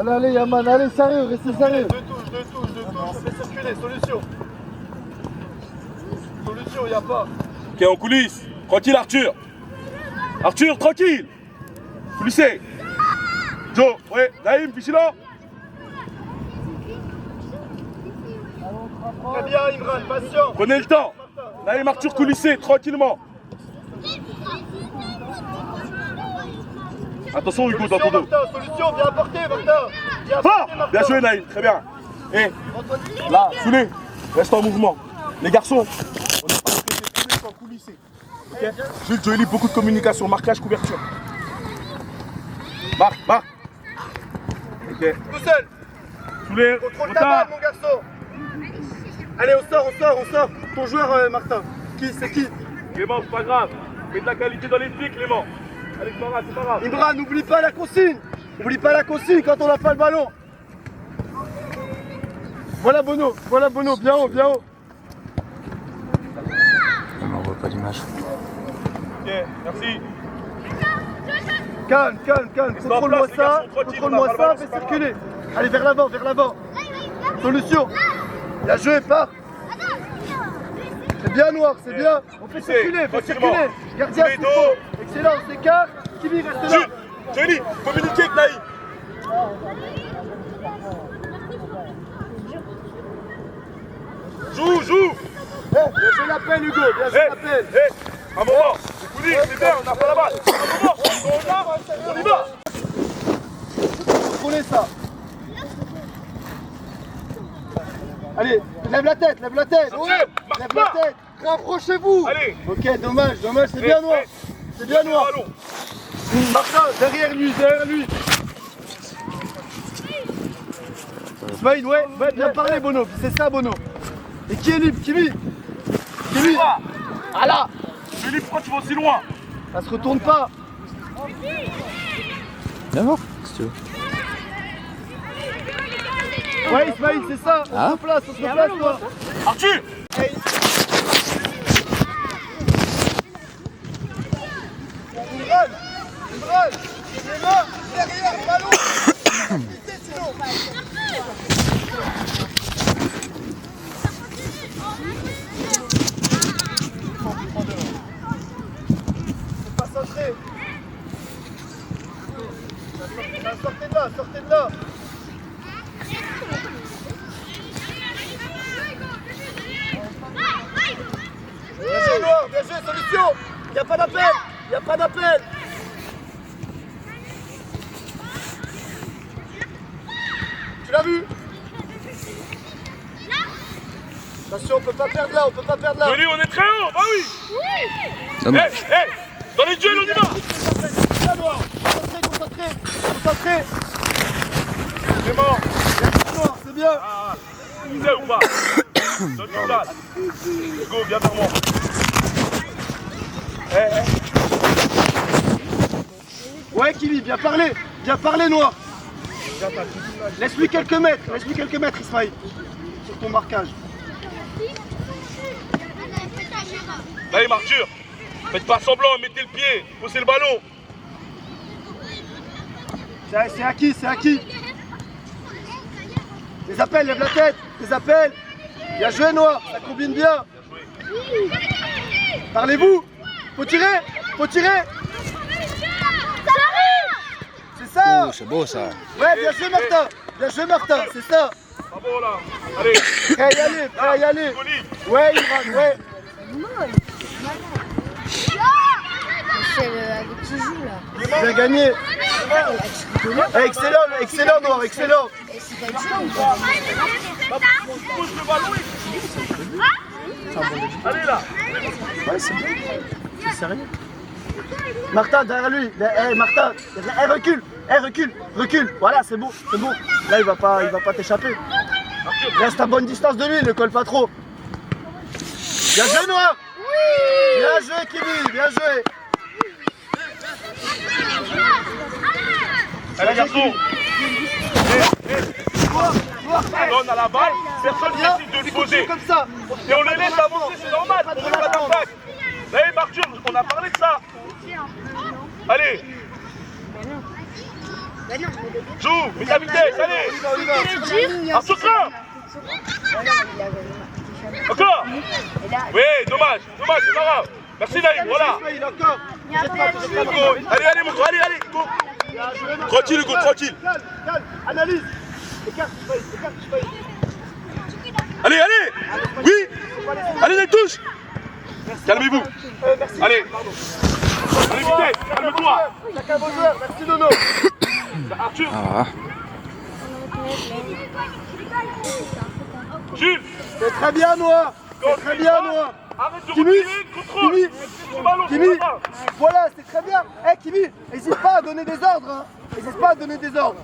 Allez, Yaman, allez, sérieux, restez sérieux. Deux touches, je fais circuler, solution. Solution, y a pas. Ok, en coulisses. Tranquille, Arthur. Arthur, tranquille. Coulissez. Joe, ouais, Naïm, vigilant. Très bien, Imran, patient. Prenez le temps. Naïm, Arthur, coulissez, tranquillement. Attention, Hugo, dans ton dos. Martin, solution, viens apporter, Martin. Fort. Bien joué, Naïm, très bien. Et là, Soulé, reste en mouvement. Les garçons, on n'est pas tous les sans coulisser. Ok. Jules, Joël, beaucoup de communication, marquage, couverture. Marc. Ok. Tout seul. Soulé, Contrôle ta balle, mon garçon. Allez, on sort. Ton joueur, Martin. C'est qui? Clément, c'est pas grave. Mets de la qualité dans les pieds, Clément. Allez, c'est pas grave. Imran, n'oublie pas la consigne. N'oublie pas la consigne quand on n'a pas le ballon. Voilà Bono, bien haut. On voit pas l'image. Ok, merci. Calme. Contrôle-moi ça, fais circuler. Allez, vers l'avant. Solution. La jeu part. C'est bien noir, c'est bien. On fait circuler. Gardien, c'est faux. Excellent, on s'écarte. Kimi reste là. Jules, Joël, communiquez avec Naïm. Joue. Bien joué l'appel, Hugo. Un moment, c'est coulé, c'est bien, on n'a pas la balle. Un moment, on y va. Contrôlez ça. Allez, lève la tête. Arthur, Lève marque la pas. tête. Rapprochez-vous. Allez. Ok, dommage, c'est bien noir. C'est bien noir. Ballon. Martin, derrière lui. Ismaïl, ouais, bien parlé, Bono. C'est ça, Bono. Et qui est libre? Kimi. Ah là. Julie, pourquoi tu vas aussi loin? Ça se retourne pas. Viens voir, si tu veux. Ouais, Ismaïl, c'est ça. On se place, toi. Arthur. Imran, les mains derrière le ballon. Sinon. C'est pas centré. Sortez de là. Bien joué, Noir, solution. Il n'y a pas d'appel. Tu l'as vu? Attention, on peut pas perdre là. Jolie, on est très haut, bah oui. Dommage. Dans les duels, on y va. Bien, Noir. Concentré. C'est mort. Noir, c'est bien. Tu sais ou pas? Donne une balle. Go, viens vers moi. Ouais, Kimi, bien parlé, Noir. Laisse-lui quelques mètres, Ismaïl, sur ton marquage. Naïm, Arthur, faites pas semblant, mettez le pied, poussez le ballon. C'est acquis. Les appels, lève la tête, Bien joué, Noir, ça combine bien. Parlez-vous. Faut tirer. C'est ça. Oh, c'est beau ça. Ouais, bien joué, Martin, c'est ça. Bravo là. Allez. Prêt à y aller. Jolie. Ouais, Imran, ouais. C'est le petit joue là. Bien gagné. Excellent, Noir, excellent. C'est pas du tout. Pousse le ballon et... Allez là. Ouais, c'est bien. C'est sérieux. Martin, derrière lui. Martin, recule. Voilà, c'est bon. Là, il va pas t'échapper. Reste à bonne distance de lui, ne colle pas trop. Bien joué, Noir. Bien joué, Kimi, bien joué. Allez, garçon. Donne à la balle, personne décide de le poser. Comme ça. Et on les laisse avancer, c'est normal, on ne pas d'attaque. Allez, Arthur, on a parlé de ça. Allez. Joue, mets ta vitesse. Arthur, crains. Encore. Oui, dommage, c'est pas grave. Merci Naïm, voilà. Ismaïl, encore. Allez, allez, mon gars, allez, go. Tranquille, Hugo, tranquille. Calme, analyse. Écarte Ismaïl. Allez, oui. Allez, les touches. Calmez-vous. Allez. Allez, vitesse, calme-toi. Chacun vos joueurs, merci Nono. Arthur. Ah, Jules. C'est très bien Noah. C'est très bien Noah. Arrête de Kimi, retirer, contrôle. Kimi, Ce ballon, Kimi, c'est pas ça. voilà, c'est très bien. Eh Kimi, n'hésite pas à donner des ordres. Hein. N'hésite pas à donner des ordres.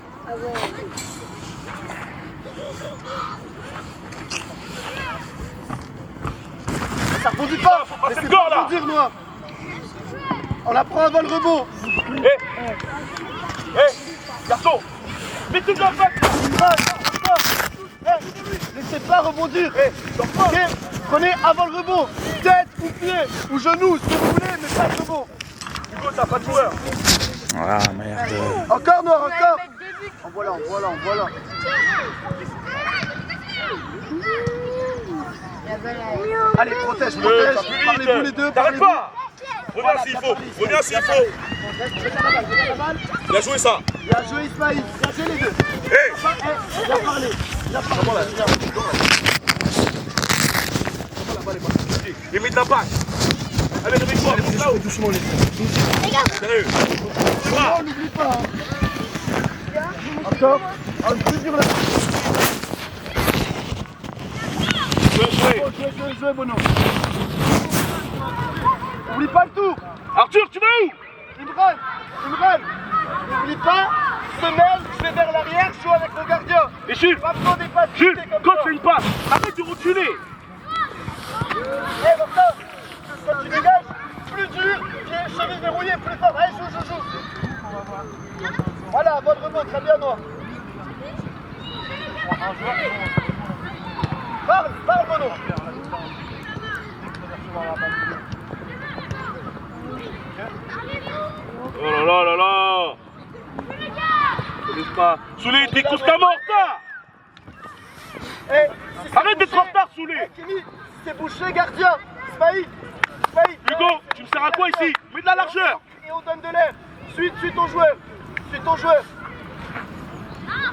Ça rebondit pas. Faut passer Laissez le corps, pas là. rebondir, Noah. On la prend avant le rebond. Garçon. Mettez de la fête. Laissez pas rebondir. Ok, prenez avant le rebond. Tête ou pied ou genou, ce que vous voulez, mais pas le rebond. Hugo, t'as pas de joueur. ah merde. Encore Noir, encore. En voilà. Allez, protège. Parlez-vous les deux, T'arrêtes parlez-vous. pas. Reviens s'il faut. Il a joué ça. Bien joué Ismaïl, bien joué les deux. Il a parlé. Limite d'impact. Allez, réveille-toi. Doucement les deux. Sérieux. On n'oublie pas. Hein. Encore. Plus dur là. Jouez, Bono. N'oublie pas le tour. Arthur, tu vas où? Imran. N'oublie pas, semelle, je vais vers l'arrière, je joue avec le gardien. Et Jules, Pas besoin des passes Jules, comme quand ça. tu fais une passe, arrête de reculer. Martin, quand tu dégages, plus dur, pied, cheville verrouillée, plus fort. Allez, joue. Voilà, bonne remonte, très bien, Noah. Parle, Bono. Oh là là. N'est-ce pas? Soulé, t'es constamment en retard. Arrête d'être en retard, Soulé. Kimi, c'est bouché, gardien. Ismaïl. Hugo, tu me sers à quoi ici? Mets de la largeur. Et on donne de l'air. Suis ton joueur.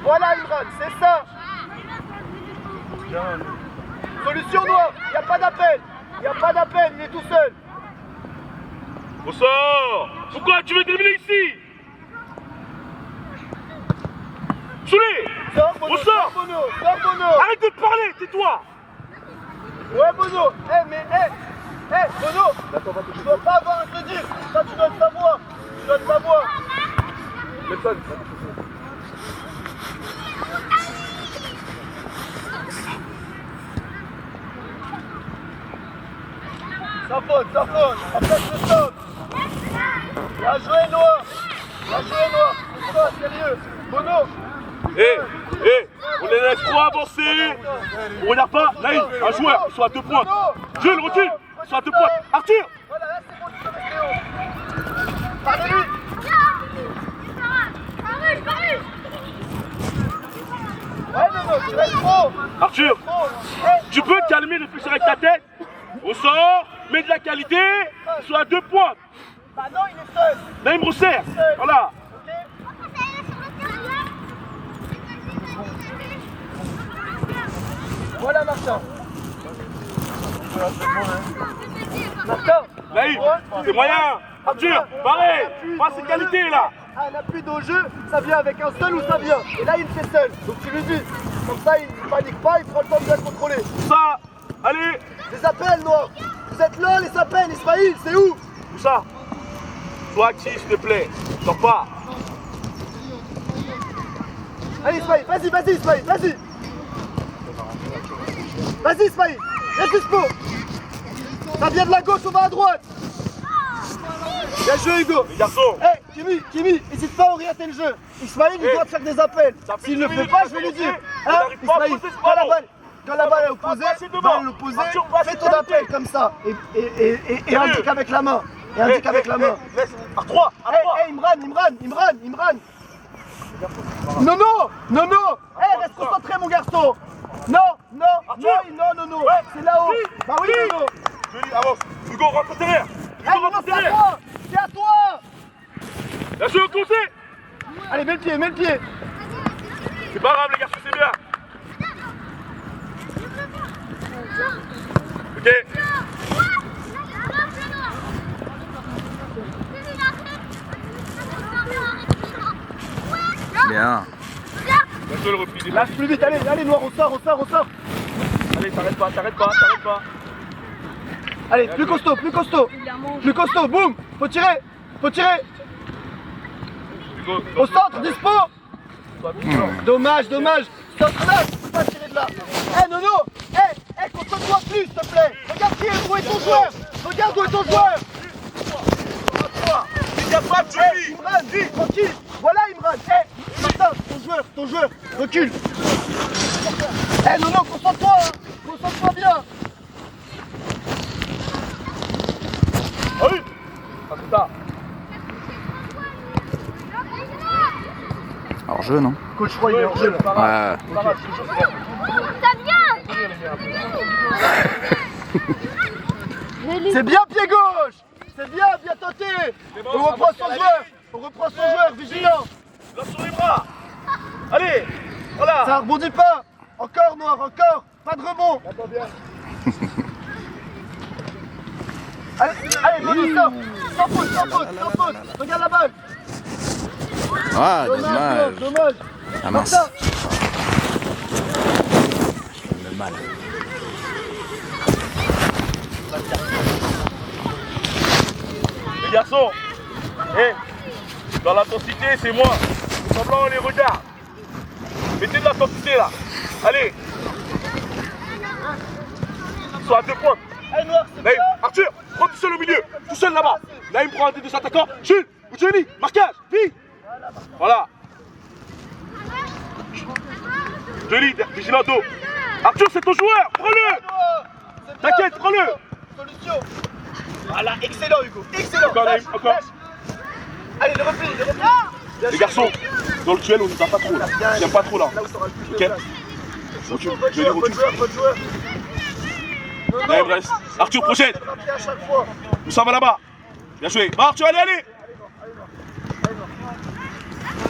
Voilà, Imran, c'est ça. Solution noire, il n'y a pas d'appel, il est tout seul. Au sort. Pourquoi tu veux terminer ici? Soulé. Sors, Bono, Au sort. sors, Bono. Arrête de parler, tais-toi. Ouais, Bono. Bono, tu dois pas avoir à te dire. Ça, tu dois le savoir. Ça faute. Après, je stop. Bien joué, Noah. Toi, sérieux. Bono. On les laisse trop avancer. On regarde pas. Naïm, un joueur, ils sont à 2 points. Jules, recule. Ils sont à 2 points. Arthur. Voilà, là, c'est bon, tu peux rester haut. Parlez-lui. Ouais, Nono, tu restes trop. Arthur, tu peux te calmer, réfléchir avec ta tête. Au sort, mets de la qualité. Ils sont à 2 points. Bah non, il est seul. Naïm resserre. Voilà. Voilà, Martin. Naïm, c'est moyen. Arthur, pareil. Pas ces qualités là. Un appui au jeu, ça vient avec un seul ou ça vient. Et là, il fait seul. Donc tu lui dis. Comme ça, il ne panique pas, il prend le temps de bien contrôler. Ça, allez. Les appels, Noir. Vous êtes là, les appels, Ismaïl, c'est où? Où ça? Sois actif, s'il te plaît. Sors pas. Allez, Ismaïl, vas-y, Ismaïl, vas-y. Vas-y, Ismaïl, reste dispo. Ça vient de la gauche, on va à droite. Bien joué, Hugo. Les garçons. Kimi, n'hésite pas à orienter le jeu. Ismaïl, il doit te faire des appels. Ça fait S'il ne 10 le fait minutes pas, qu'on je vais lui commence, dire. on n'arrive pas à Ismaïl, poser ce quand ballon. la balle est opposée, passer devant. dans l'opposé, Arthur, passe fais ton égalité. appel comme ça. Et indique avec la main. Laisse. À 3. Imran. Non, non, non, non. Eh, reste concentré, mon garçon. Non, non, Arthur. non, non, non, non. Ouais. C'est là-haut. Oui. Bah oui, Oui. Nono. Joli, avance. Hugo, rentre derrière. Eh, Hugo, Nono, rentre c'est à derrière. toi. C'est à toi. Bien joué au conseil. Allez, mets le pied, mets le pied. C'est pas grave, les garçons, c'est bien. Ok. Bien. Bien joué le repli. Lâche plus vite, allez, allez, Noir, on sort, on sort, on sort. Allez, t'arrêtes pas, t'arrêtes pas, t'arrêtes pas. Allez, plus costaud, plus costaud. Plus costaud, boum. Faut tirer, faut tirer. Hugo, Au centre, dispo. Dommage, dommage. Centre là, tu peux pas tirer de là. Eh, Nono. Eh, concentre-toi plus, s'il te plaît. Regarde qui est, où est ton joueur. Regarde où est ton joueur. t'es capable, Johnny. Imran, tranquille. Voilà, Imran. Eh, Martin, ton joueur, recule. Eh, Nono, concentre-toi, hein. Concentre-toi bien. Ah oui. Ah, c'est ça. Alors jeu, non? Coach, je crois qu'il est hors jeu là. Ouais. C'est bien pied gauche. C'est bien, bien tenté. bon, On reprend son joueur. On reprend son joueur, vigilant. Lance sur les bras. Allez. Voilà. Ça rebondit pas. Encore, Noir, encore. Pas de rebond. Allez, allez, Nono, sort. Sans faute, sans faute, sans faute. Regarde la balle. Ah, Dommage, dommage. dommage. Ah mince. Martin. Le mal. Les garçons, dans l'intensité, c'est moi. Semblant, on les regarde. Mettez de l'intensité là. Allez. Ils sont à 2 points. Allez, Noir, c'est Naïm, bien. Arthur, prends tout seul au milieu. Tout seul là-bas. Naïm prend un des deux attaquants. Jules ou Johnny, marquage, vite. Voilà. Johnny, vigilant dos. Arthur, c'est ton joueur. Prends-le. C'est bien, T'inquiète, prends-le. Solution. Voilà, excellent, Hugo. Excellent. Encore, Naïm, Lâche, encore. lâche. Allez, le repli, le repli. Bien Les sûr. garçons, dans le duel, on ne va pas trop là. J'aime pas trop là. Là où ça aura le plus de Ok. place. Recule, Bonne Johnny, joueur, bonne recule. joueur, bonne joueur. Non, Naïm non. reste. Arthur, projette. Rapide à chaque fois. Nous sommes là-bas. Bien joué. Va, Arthur, allez, allez.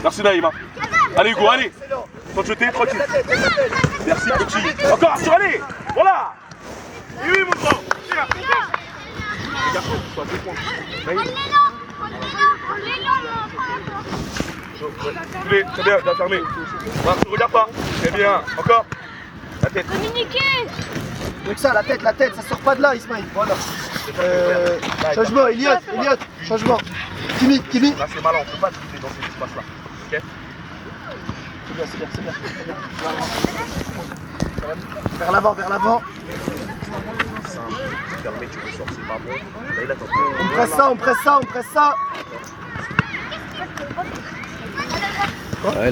Merci Naïm. Allez Hugo, allez. Excellent. Quand je t'ai, tranquille. La tête, la tête. Merci petit. Encore Arthur, allez. Voilà. Et oui, mon grand. Tiens. Les garçons, ils sont à 2 points. Naïm. Allez, très bien, bien fermé. Arthur, regarde pas. Très bien. Encore. La tête. Donc ça, la tête, ça sort pas de là, Ismaël. Voilà. Changement, Elliot, changement. Kimi. Là, c'est malin, on peut pas quitter dans cet espace-là. Ok. C'est bien, c'est bien. Vers l'avant. Fermé, tu ressors, c'est pas bon. Là, il attend. On presse ça. Ouais, un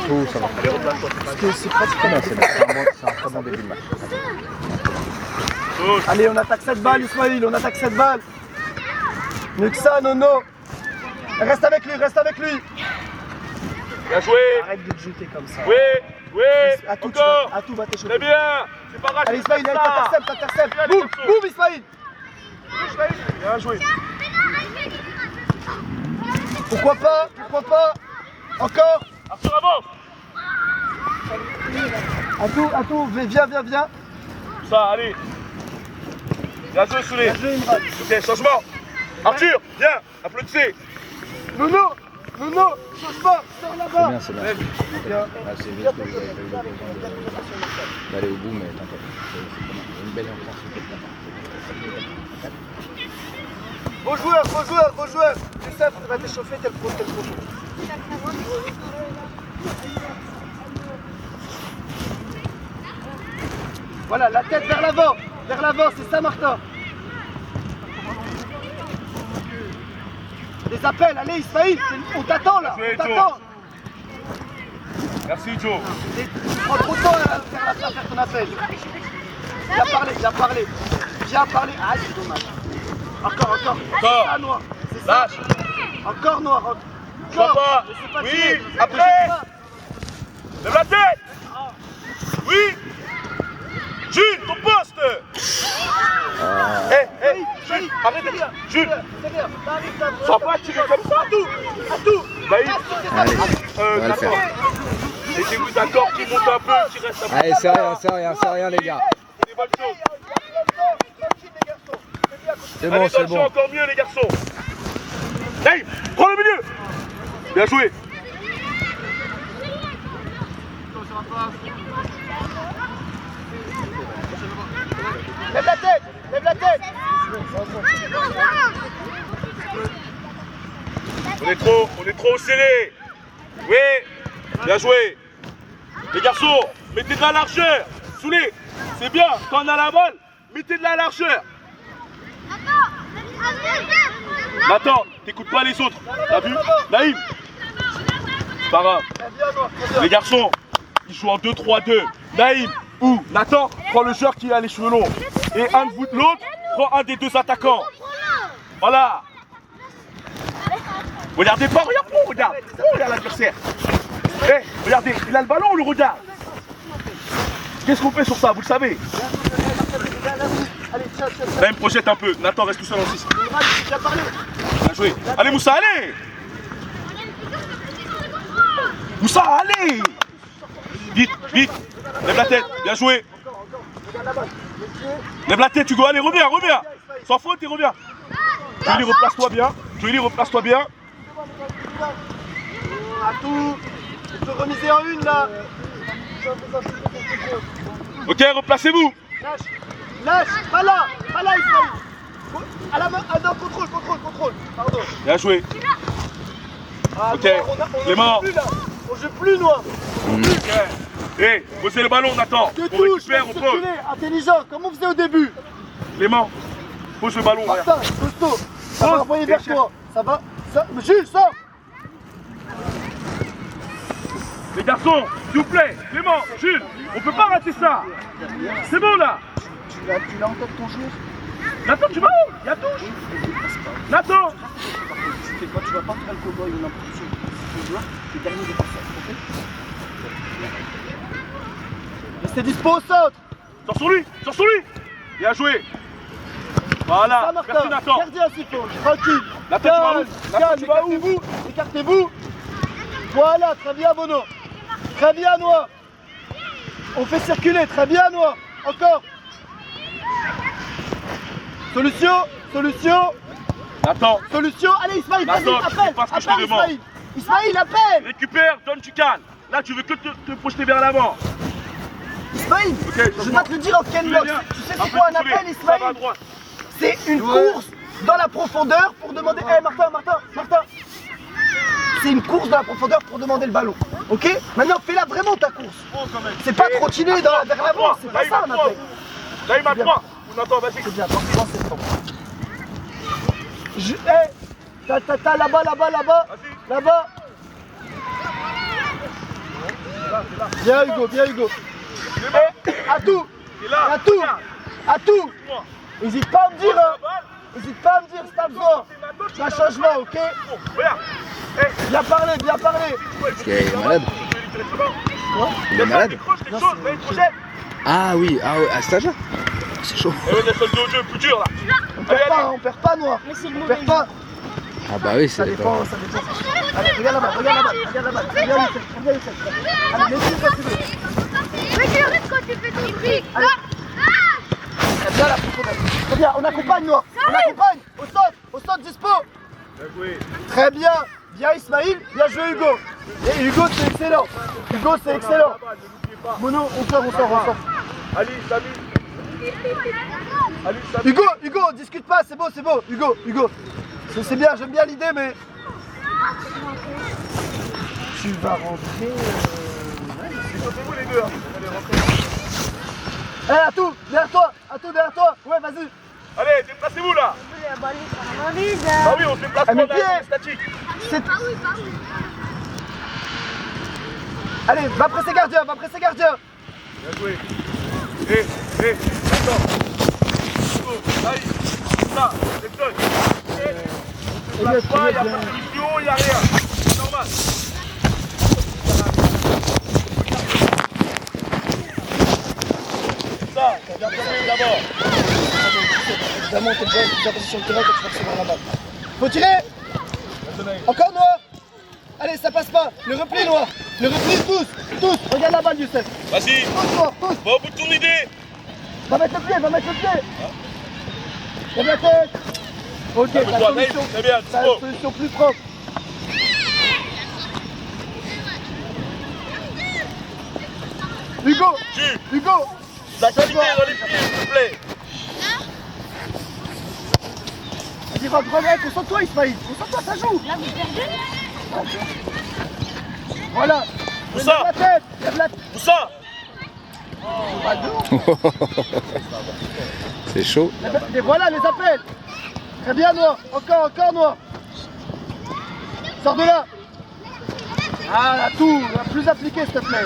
coup, ça va. Allez, replace-toi, c'est pas Parce que c'est pratiquement. C'est un très bon début de match. grave. Allez, on attaque cette balle, Ismaël, on attaque cette balle. Mieux que ça, Nono. Reste avec lui. Bien joué. Arrête de te jeter comme ça. Oui, À tout, encore. va t'échauffer. Très bien. C'est pas grave. Allez, Ismaël, allez, t'intercepte. Allez, Boum, attention. Ismaël. Bien joué. Pourquoi pas. Encore. Arthur, avance. À tout, viens. Ça, allez. Bien joué, Soulé. Bien joué, Imran. Ok, changement. Arthur, viens. Applaudissez. Nono, change pas, sors là-bas. C'est bien. Bien. Là, c'est juste qu'il a eu l'occasion d'aller au bout, mais t'inquiète. C'est une belle intensité. Beau joueur. Youssef, tu vas t'échauffer, t'es le pro. Voilà, la tête vers l'avant, c'est ça, Martin. Des appels, allez Ismaël, on t'attend là, Bien joué, on t'attend. Merci, Joe. Tu prends trop de temps à faire ton appel. Viens parler. Ah, c'est dommage. Encore. C'est ça, Noir. C'est ça. Lâche. Encore Noir. Papa. Oui, après. Lève la tête. Oui. Jules, ton poste. Jules, arrête de dire. Jules. Ça va pas tirer comme ça. À tout. Naïf. Allez, on va le faire. Mettez-vous d'accord, qui monte un peu, qui reste un peu. Allez, c'est rien les gars. C'est des bonnes choses. C'est bon, Allez, c'est dans le jeu, bon. encore mieux les garçons. Naïf, prends le milieu. Bien joué. Lève la tête. Lève la tête. On est trop scellé. Oui, bien joué. Les garçons, mettez de la largeur. Soulez, c'est bien, quand on a la balle, mettez de la largeur. Nathan, t'écoutes pas les autres. T'as vu? Naïm. C'est pas grave. Les garçons, ils jouent en 2-3-2. Naïm ou Nathan prend le joueur qui a les cheveux longs. Et un de vous de l'autre prend un des deux attaquants. Voilà. Regardez pas, regarde, regarde l'adversaire. Eh, regardez, il a le ballon, on le regarde. Qu'est-ce qu'on fait sur ça, vous le savez? Là, il me projette un peu. Nathan, reste tout seul en 6. Bien joué. Allez, Moussa, allez. Moussa, allez. Vite, vite. Lève la tête, bien joué. Lève la tête, Hugo, allez, reviens. Sans faute et reviens. Joëly, replace-toi bien. Joëly, replace-toi bien. À tout. On peut remiser en une là. Ok, replacez-vous. Lâche, pas là, Ismaël. À la main, non, contrôle. Pardon. Bien joué. Ah, Ok, Noir, on Clément. joue plus là. On joue plus, Noir. Ok. Eh, posez le ballon, Nathan. Que On touche, récupère, on pose. circuler, intelligent, comme on faisait au début. Clément, pose le ballon. Martin, costaud. Ça va Pose, envoyer vers et toi. Ça va. Jules, sors. Les garçons, s'il vous plaît, Clément, Jules, on peut pas rater ça. C'est bon là. Tu l'as en tête ton joueur. Nathan, tu vas où? Il y a touche. Nathan. Tu fais quoi? Tu vas pas faire le cowboy ou n'importe quoi. Ton joueur, tu es dernier des passeurs, ok? Restez dispo au centre. Sors sur lui. Bien joué. Voilà, Ça, Martin. merci Nathan. Gardien s'il faut. Tranquille. Nathan, tu vas où? Nathan, tu vas où? Écartez-vous. Voilà, très bien, Bono. Très bien, Noir. On fait circuler, très bien, Noir. Encore. Solution. Nathan, Allez, Ismaël, vas-y, Nathan, appelle. c'est pas ce que je te demande. Ismaël, appelle. récupère, donne, tu cannes. Là, tu veux que te projeter vers l'avant. Ismaël, Ok, je vais te le dire en Ken Box. Tu sais c'est quoi un appel, Ça va à Ismaël? droite. C'est une course dans la profondeur pour demander... Eh, Martin. C'est une course dans la profondeur pour demander le ballon. Ok? Maintenant, fais-la vraiment ta course. C'est pas trottiner vers l'avant, c'est pas ça un appel. Là, il m'a 3. Nathan, vas-y. C'est bien, dans cette temps. T'as là-bas. Là-bas. Bien Hugo. À tout. N'hésite pas à me dire, si t'as besoin. C'est un changement, ok? Regarde. Bien parlé. Parce qu'il est malade. Il est malade. Ah oui, à cet âge-là. C'est chaud. Et on est sur le jeu plus dur là. On perd pas, Noir. On perd pas. Ah bah oui, Ça c'est dépend. Allez, regarde la balle. Regarde Youssef. Allez, mets-y quand tu veux. Mais arrête quand tu fais ton truc. Très bien la profondeur. Très bien, on accompagne, Noir. Au centre, dispo. Bien joué. Très bien. Bien Ismaël, bien joué Hugo. Et Hugo, c'est excellent. Mono, on sort. Ali, Samy. Hugo, discute pas, c'est beau. Hugo. C'est bien, j'aime bien l'idée, mais... Tu vas rentrer... Sautez-vous les deux. Allez, rentrez. Eh, derrière toi. Ouais, vas-y. Allez, déplacez-vous là. Ah oui, on se déplace mais pas, qui on est est statique. Allez, va presser gardien. Bien joué. Attends. Là, ça, c'est seul. On ne place pas, il n'y a pas de solution, il n'y a rien. Ça, bien tomber d'abord. Évidemment, t'es déjà passé sur le terrain quand tu vas recevoir la balle. Faut tirer. Encore noir. Allez, ça passe pas. Le repli noir. Le repli tous. Regarde la balle, Youssef. Vas-y, Tous noir, tous. va au bout de ton idée. Va mettre le pied. Lève la tête. Ok, Toi, la Naïm, solution. c'est bien, T'as dispo. une solution plus propre. Hugo, La qualité dans les pieds, s'il te plaît. vas-y, rentre, concentre-toi Ismaïl, concentre-toi, ça joue. Là, vous perdez. Voilà. Moussa. Lève la tête, lève la tête. Moussa. C'est chaud. Et voilà les appels. Très bien, Noir. Encore, Noir. Sors de là. Ah, la tour, plus appliqué, s'il te plaît.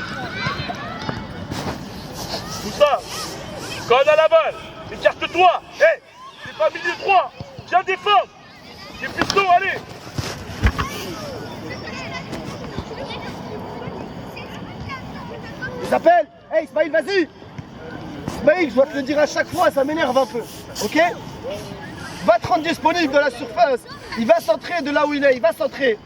Moussa. Quand on a la balle, écarte-toi. Hé, c'est pas milieu droit. Viens défendre. Les pistons, allez. Les appels. Hey, Ismaïl, vas-y. Ismaïl, je dois te le dire à chaque fois, ça m'énerve un peu. Ok? Va te rendre disponible de la surface. Il va centrer de là où il est, il va centrer.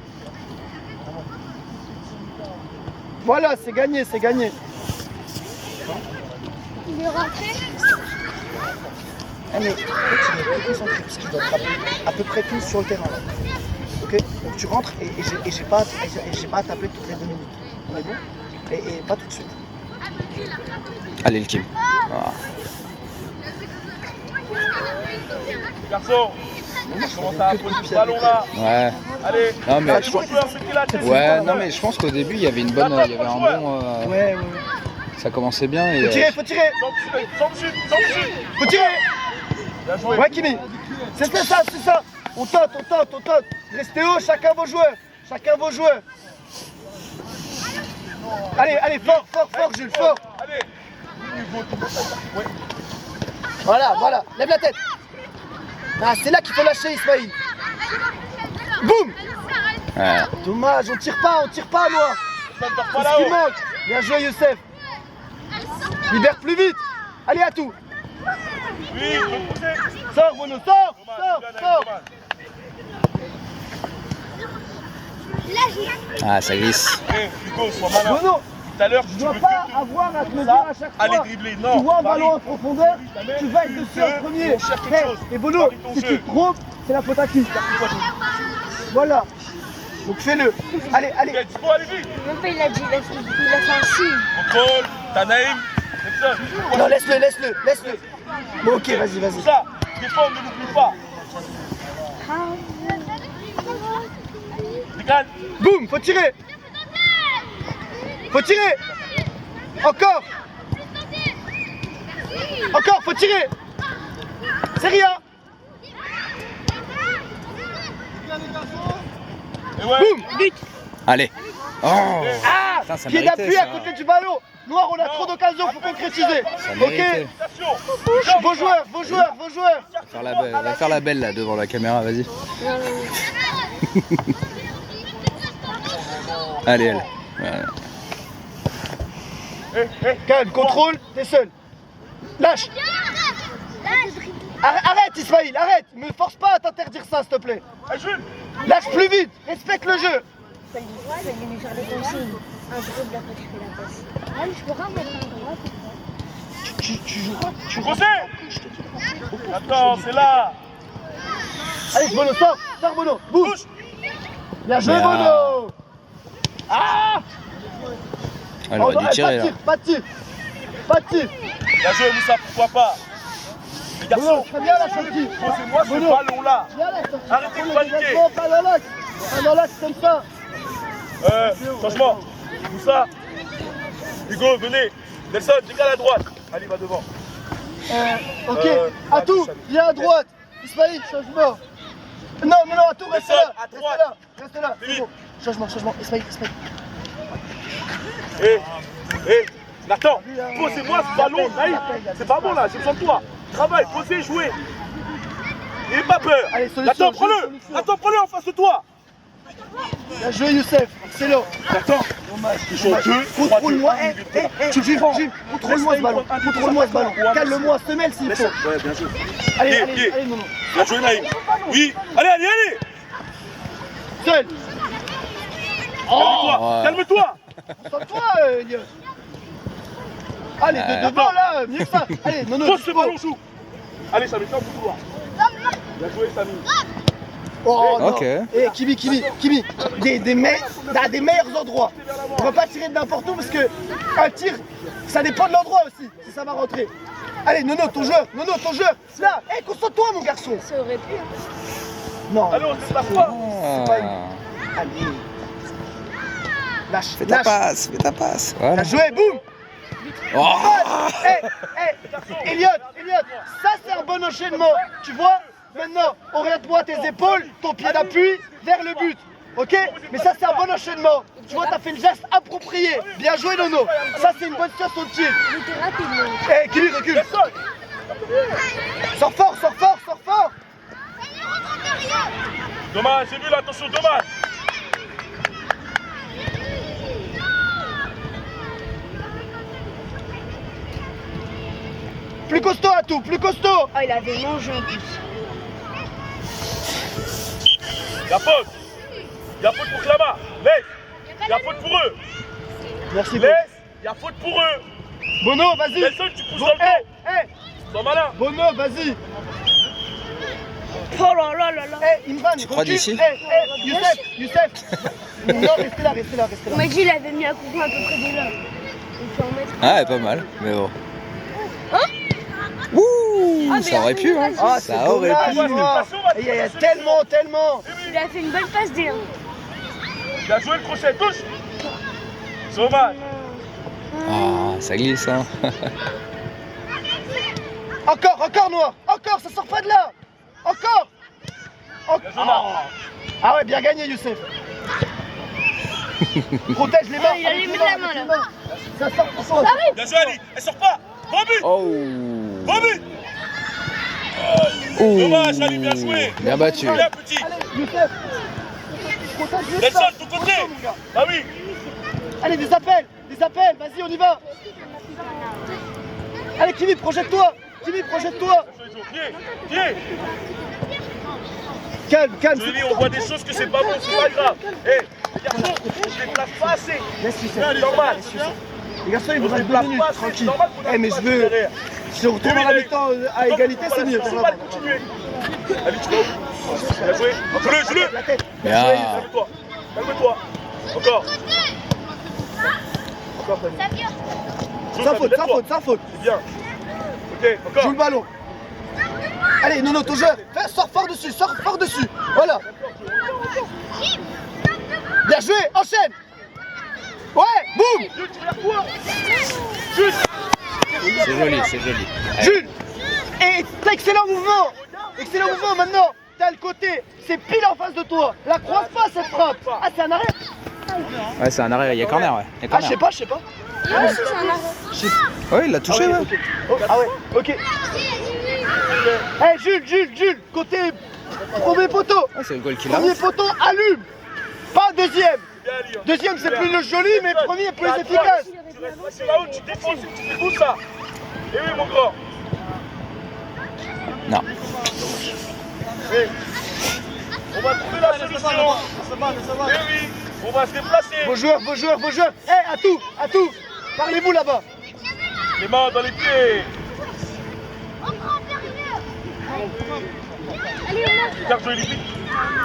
Voilà, c'est gagné, c'est gagné. Il est rentré. Allez, tu dois te concentrer parce qu'il doit te rappeler à peu près tous sur le terrain. Là. Ok? Donc tu rentres et j'ai pas à taper toutes les 2 minutes. On est bon? Et pas tout de suite. Allez, le Kim. Ah. Garçon, commence à poser ce ballon là. Ouais. Allez. Non, mais Je joueur, c'est qui là, t'es Ouais, non, mais je pense qu'au début, il y avait une bonne. Il y avait un bon. Ouais. Ça commençait bien. Et, Faut tirer. Sans dessus. Faut tirer. Bien joué. Ouais, Kimi. C'est ça. On tente. Restez haut, chacun vos joueurs. Allez, fort, Jules, fort. Allez. Ouais. Voilà. Lève la tête. Ah, c'est là qu'il faut lâcher, Ismaïl. Boum. Ouais. Dommage, on tire pas, Noir. Ça ne dort C'est pas ce qui là-haut. manque. Bien joué, Youssef. Libère plus vite. Allez, à tout. Oui, l'autre côté. Sors, Bono, sors. Dommage. Ah, ça glisse. Hugo, sois malin. Bono, Tout à l'heure, je tu dois veux pas que avoir à te le dire ça, à chaque allez fois. dribbler. Tu Non, vois un Paris. ballon en profondeur, tu vas être dessus en premier. on cherche quelque Hey, chose. et Bono, Paris, ton si jeu. tu te trompes, c'est la faute à qui? Voilà. Donc fais-le. Allez. Ok, dispo, allez vite. Même pas, il a fait un signe. Contrôle, t'as Naïm. Non, laisse-le. Bon, ok, vas-y. Ça, défendre, ne l'oublie pas. Décale. Boum, faut tirer. Encore, faut tirer. C'est rien. Et ouais. Boum, but. Allez. Oh. Ah, Putain, ça pied méritait, d'appui ça. à côté du ballon. Noir, on a trop d'occasions, faut concrétiser. Ça Ok, méritait. vos joueurs. Va faire la belle là devant la caméra, vas-y. Allez. Ouais. Calme, contrôle, t'es seul. Lâche. Arrête Ismaïl, arrête. Me force pas à t'interdire ça, s'il te plaît. Lâche plus vite, respecte le jeu. Ça lui faire des consignes. Un dribble après tu fais la passe. Ah, mais je peux rien mettre un droit. Tu joues pas. José. Attends, c'est là. Allez, Bono, sors Bono, bouge. Bien joué, Bien. Bono. Ah, Elle aurait dû tirer là. pas de tir. Bien joué, Moussa, pourquoi pas. Les Bono, garçons, très bien la sortie. posez-moi ce Bono. ballon là. Viens là, sortie. Arrêtez de paniquer. Pas dans l'axe. Pas dans l'axe comme ça. Changement. Moussa. Hugo, venez. Nelson, décale à droite. Allez, va devant. Ok, Atou, viens à droite. Ismaïl, changement. Non, Atou, reste Nelson, là. à droite. Reste là. C'est Vite. bon. Changement. Ismaïl. Nathan, posez-moi ce ballon, Naïm. C'est pas bon là, j'ai besoin de toi. Travaille, posez, jouez. N'ayez pas peur. Allez, solution, Nathan, prends-le. solution. Nathan, prends-le en face de toi. Bien joué Youssef, excellent. Attends, ils sont deux. Contrôle-moi, Jules, contrôle-moi ce ballon. Contrôle-moi ce ballon. Calme-moi, semelle s'il faut. Ouais, bien joué. Allez, Pied, allez, pied. allez, non. Bien joué, Naïm. Oui, allez, allez, allez. Seul. Calme-toi, calme-toi. Concentre-toi, Eliot. Allez, de devant là, mieux que ça. Allez, non, Pose ce ballon, joue. Allez, Samy, tiens, pour couloir. Bien joué, Samy. Oh non. Ok. Eh, Kimi, des meilleurs endroits. On va pas tirer de n'importe où parce que un tir, ça dépend de l'endroit aussi, si ça va rentrer. Allez, Nono, ton joueur. Là, eh, concentre-toi, mon garçon. Ça aurait pu. Non, Allez, on se déplace pas. allez. Lâche, Fais ta lâche. passe, fais ta passe. Voilà. Bien joué, boum. Oh. Elliot, ça c'est un bon enchaînement, tu vois. Maintenant, oriente-moi tes épaules, ton pied d'appui vers le but, ok. Mais ça c'est un bon enchaînement, tu vois, t'as fait le geste approprié. Bien joué Nono, ça c'est une bonne situation de tir. Il était rapide, mais. Eh, Kimi, recule. Sors fort. Dommage, j'ai vu là, attention, dommage. Plus costaud à tout, plus costaud. Oh, il avait mangé en plus. Y'a faute. Y'a faute pour Klama. Laisse. Y'a faute pour eux. Merci beaucoup. Laisse. Y'a faute pour eux. Bono, vas-y. Nelson, tu pousses dans le dos. Sois malin. Bono, vas-y. Oh là là là là. Eh, Imran, Tu crois recule. d'ici Youssef. Non, restez là. On m'a dit il avait mis un coup de poing à peu près de là. On peut en mettre. Ah, pas mal, mais bon. Hein? Ouh, Ah, mais ça aurait pu, hein. Ah, c'est Ça aurait dommage, pu. moi. Il y a tellement. Il a fait une belle passe D1. Bien joué le crochet, touche. Dommage. Ah, ça glisse, hein. Encore Noir. Encore, ça sort pas de là. Encore. Ah ouais, bien gagné Youssef. Protège les mains. Il a les mains de la main, là. Ça sort. Bien joué, Ali. Elle sort pas. Bon but. Oh. Bon but. Ouh. Dommage, Ali, bien joué. Bien battu. Bien, petit. Allez, Youssef. Protège Nelson, ça. de ton côté. Ah oui. Allez, des appels. Vas-y, on y va. Allez, Kimi, projette-toi. Pied. Calme. Jolie, on voit des choses que c'est pas bon, c'est pas grave. Hé, les garçons, je les place pas assez. Laisse Youssef. C'est normal. Les garçons, ils vous Je les restent 2 place minutes, pas assez, c'est tranquille. normal qu'on a Mais je pas veux. derrière. Si on retourne à la mi-temps à égalité, c'est mieux. C'est mal continuer. Allez, tu vas où? Bien joué. Joue-le. La tête. Bien. Calme-toi. Encore. Sans faute. C'est bien. Ok, encore. Joue le ballon. Allez, Nono, ton jeu. Sors fort dessus. Voilà. Bien joué, enchaîne. Ouais, boum. Jules, tu veux quoi? Jules. C'est joli. Jules. Et t'as excellent mouvement maintenant. T'as le côté, c'est pile en face de toi. La croise pas cette frappe. Ah, c'est un arrêt. Ouais, c'est un arrêt, il y a corner, ouais. Il y a Ah, je corner. sais pas. Ah, si, c'est un arrêt. Ouais, il l'a touché, ouais. Ok. Eh, Jules, côté premier poteau. Ah, c'est le goal qu'il Premier a. poteau, allume. Pas deuxième. Bien, Ali. Deuxième, c'est plus le joli, mais premier est plus efficace. Tu restes sur la haute, tu défonces, tu fais tout ça. Et oui, mon grand. Non. On va trouver la solution. Et oui, on va se déplacer. Beau joueur. Eh, à tout. Parlez-vous là-bas. Les mains dans les pieds. Regarde, Joël, vite.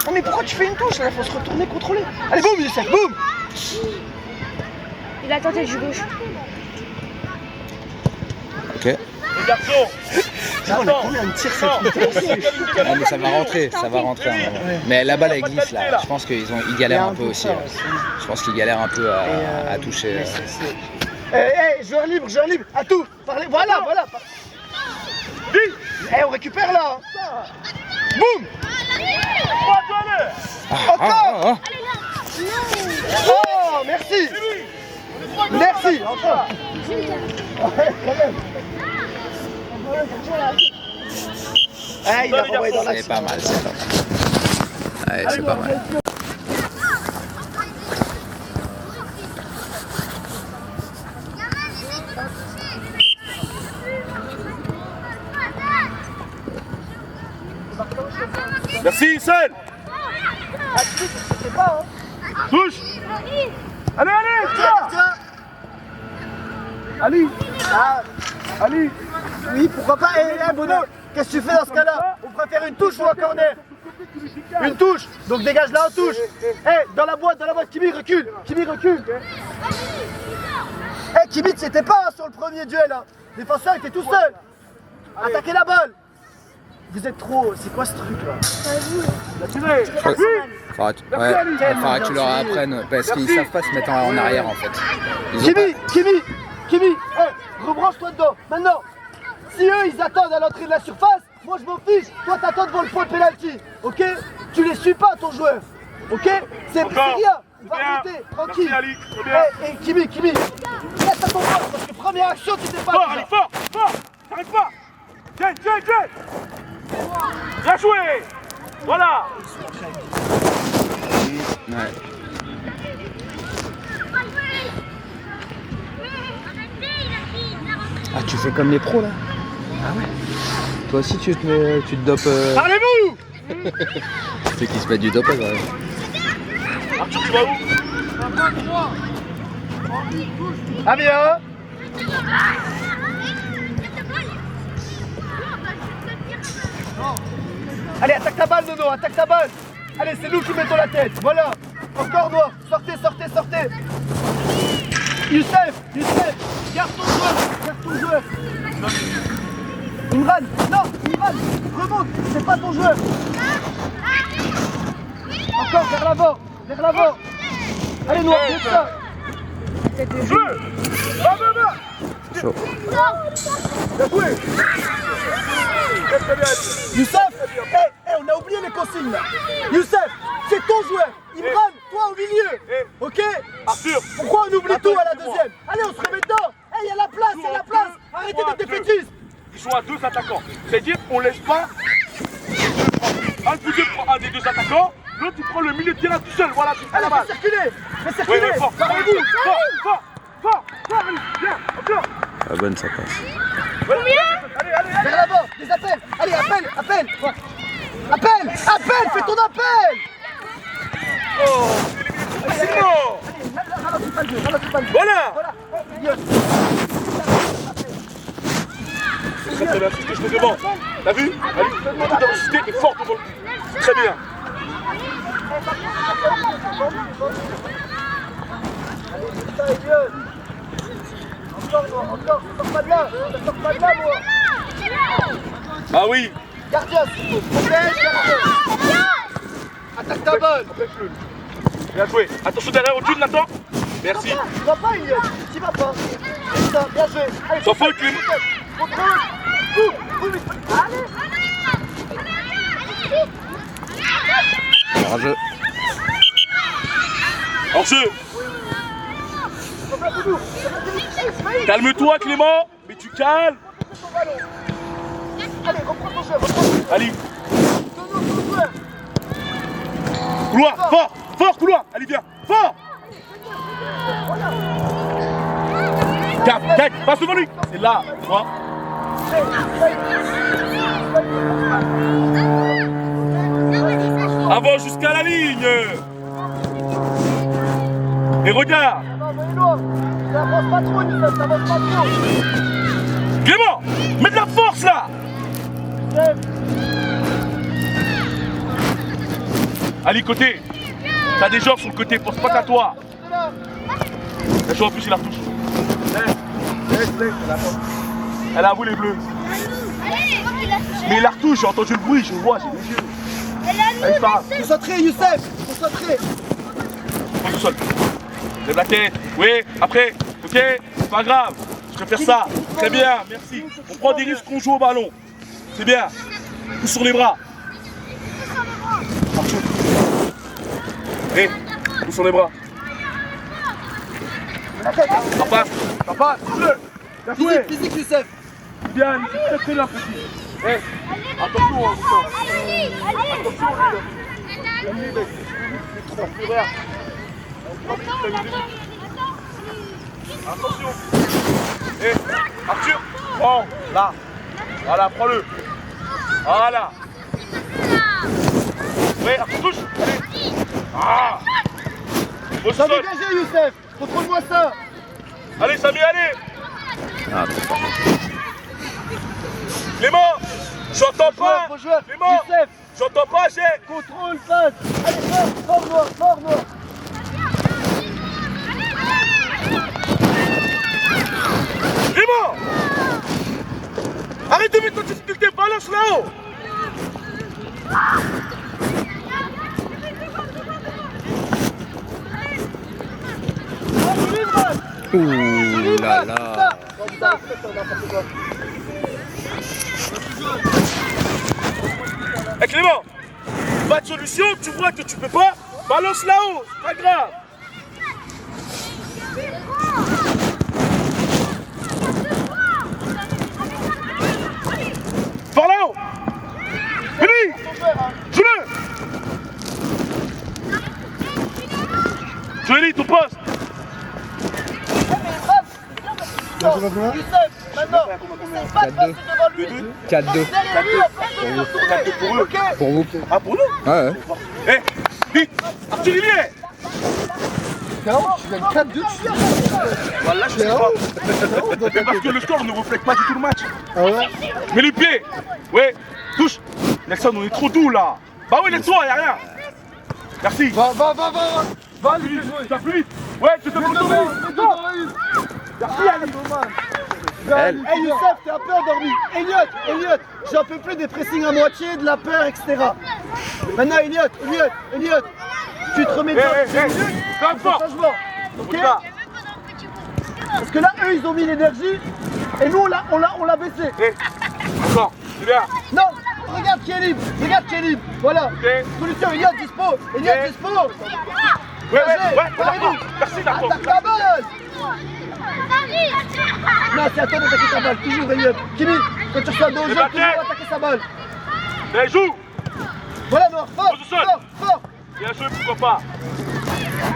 Oh, mais pourquoi tu fais une touche là? Faut se retourner, contrôler. Allez, boum, Youssef, boum. Il a tenté du gauche. Ok. Les garçons. On a combien de tirs Ah, mais ça va rentrer. À un moment. Mais la balle elle glisse là. Je pense qu'ils galèrent un peu aussi. Je pense qu'ils galèrent un peu à toucher. Joueur libre, à tout. Parlez, voilà. Eh, on récupère là. Boum. Encore. Oh, merci. Encore. Ouais, quand même. Ah, il a renvoyé dans l'axe. C'est pas mal. Ouais, c'est pas mal. Merci, Sen. Ah, tu sais, je sais pas, hein. Touche. Allez, allez, tiens. Ali. Ah, Ali. Oui, pourquoi pas. Eh, Bono, qu'est-ce que tu fais dans ce cas-là? On préfère une touche ou un corner? Une touche. Donc dégage là en touche. Eh, dans la boîte, Kimi recule. Kimi recule. Eh, Kimi, c'était pas hein, sur le premier duel. Hein. Le défenseur était tout seul. Attaquez la balle. Vous êtes trop. C'est quoi ce truc là? Faudra que tu leur apprennes parce qu'ils savent pas se mettre en arrière en fait. Kimi, hey, rebranche-toi dedans. Maintenant, si eux ils attendent à l'entrée de la surface, moi je m'en fiche. Toi t'attends devant le point de penalty, ok? Tu les suis pas ton joueur, ok? C'est rien. On va arrêter, tranquille. Hey, Kimi, laisse à ton joueur parce que première action tu t'es pas. Fort, allez, fort. T'arrêtes pas. Tiens. Bien joué. Voilà. Ouais. Ah, tu fais comme les pros là? Ah ouais. Toi aussi tu te dopes. Parlez-vous. Ceux qui se mettent du dopage, ouais. Arthur, tu vas où? Ah bien. Allez, attaque ta balle, Nono, attaque ta balle. Allez, c'est nous qui mettons la tête. Voilà. Encore noir. Sortez. Youssef, garde ton joueur. Imran, remonte, c'est pas ton joueur. Encore vers l'avant. Allez, noir, viens ça. Bleu. Va. Chaud. Bien joué. Youssef, on a oublié les consignes là. Youssef, c'est ton joueur. Imran, toi au milieu. Ok? Arthur. Pourquoi on oublie tout à la deuxième? Allez, on se remet dedans. Il y a la place. Arrêtez d'être défaitistes. Ils sont à 2 attaquants. C'est-à-dire qu'on laisse pas un des deux prend un des 2 attaquants, l'autre il prend le milieu de terrain tout seul. Voilà, tu fais la balle. Fais circuler. Fort. Fort. Allez, viens, encore. La bonne ça passe. Vers l'avant, des appels. Allez, appelle. Appelle, fais ton appel. Oh, c'est mort. Ralentis pas le jeu. Voilà. Yes. C'est très bien, c'est ce que je te demande. T'as vu? Allez, toute intensité est forte devant le but. Très bien. Encore, ça sort pas de là, moi. Ah oui. Gardien, attaque ta balle. Bien joué. Attention derrière, recule, Nathan. Merci. Tu vas pas, Ilias. Tu vas pas. Ça, bien joué. Allez, Sans faute, Clément. Hors-jeu. Hors-jeu. Calme-toi, Clément. Mais tu calmes. Allez, reprends ton jeu. Allez. Couloir, fort, couloir. Allez, viens, fort. Gagne, passe devant lui. C'est là, tu vois. Avant jusqu'à la ligne. Et regarde. Ça avance pas trop, Youssef, ça avance pas trop. Clément, mets de la force là. Ali, côté. T'as des gens sur le côté, pense pas qu'à toi. La chose en plus, il la retouche. Elle a avoué les bleus. Mais il la retouche, j'ai entendu le bruit, je vois, j'ai les yeux. Allez, pas. Concentré, Youssef, concentré. Prends tout seul. Lève la tête. Oui, après, ok, c'est pas grave. Je peux faire ça. Très bien, merci. On prend des risques qu'on joue au ballon. C'est bien. Pousse sur les bras. Hé, pousse sur les bras. Ça passe. Bien joué. Physique, Youssef. Bien, très très bien, petit. Hé, attention, attention. Hé, Arthur, prends, là. Voilà, prends-le. Voilà. Ouais, Arthur, touche. Allez. Ah. Au Ça sol. dégagé, Youssef. Contrôle-moi ça. Allez, Samy, allez. Ah, trop fort. Clément, j'entends pas. Bon joueur. Clément, Youssef. j'entends pas, j'ai. Contrôle, passe. Allez, fort, moi. Clément, arrête de mettre ton difficulté, balance là-haut. Ouh là là. Eh Clément, pas de solution, tu vois que tu peux pas, balance là-haut, c'est pas grave. Par là-haut. Fini. Joue-le. Joëlie, ton poste. Youssef, maintenant. Pas de 4-2. passer devant lui. 4-2. Derrière lui, en fait, de se retourner. Pour eux. Ok. Pour vous. Ah, pour nous. Ouais, ouais. Eh, vite, Arthur, il y est. Clairement, tu gagnes 4-2. Voilà, je sais pas. Mais parce que le score ne reflète pas du tout le match. Ah ouais? Mets les pieds. Ouais, touche. Nelson, on est trop doux là. Bah oui, laisse-toi, y'a rien. Merci. Va. Va, plus vite, va plus vite. Ouais, je te montre. Merci, Ali. Elle. Hey Youssef, t'es un peu endormi. Elliot, j'en peux plus des pressings à moitié, de la peur, etc. Maintenant, Elliot, tu te remets Eh, bien. comme fort. Changement. Ok. Regarde. Parce que là, eux, ils ont mis l'énergie et nous, on l'a baissé. Eh, encore, c'est bien. Non, regarde qui est libre. Voilà. Ok. Solution, Elliot dispo. Ouais, Parlez-vous. merci, d'accord. Attaque la balle. Non, c'est à toi d'attaquer ta balle. Toujours, Elliot. Kimi, quand tu reçois le dos au jeu, battez. toujours attaquer sa balle. Mais joue. Voilà, Noir. Fort. Pose au sol. Fort. Bien joué, pourquoi pas.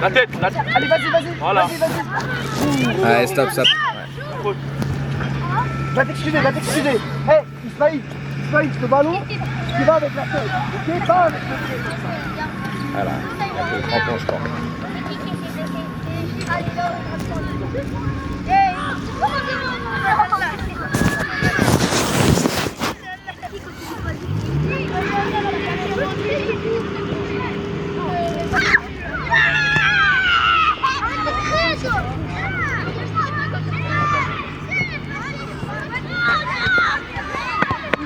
La tête. Allez, vas-y. Voilà. Vas-y. Allez, stop. Va t'excuser. Hey, Ismaïl, ce ballon, tu vas avec la tête. Ok, pas avec la tête. Voilà. Un peu crampon, je crois.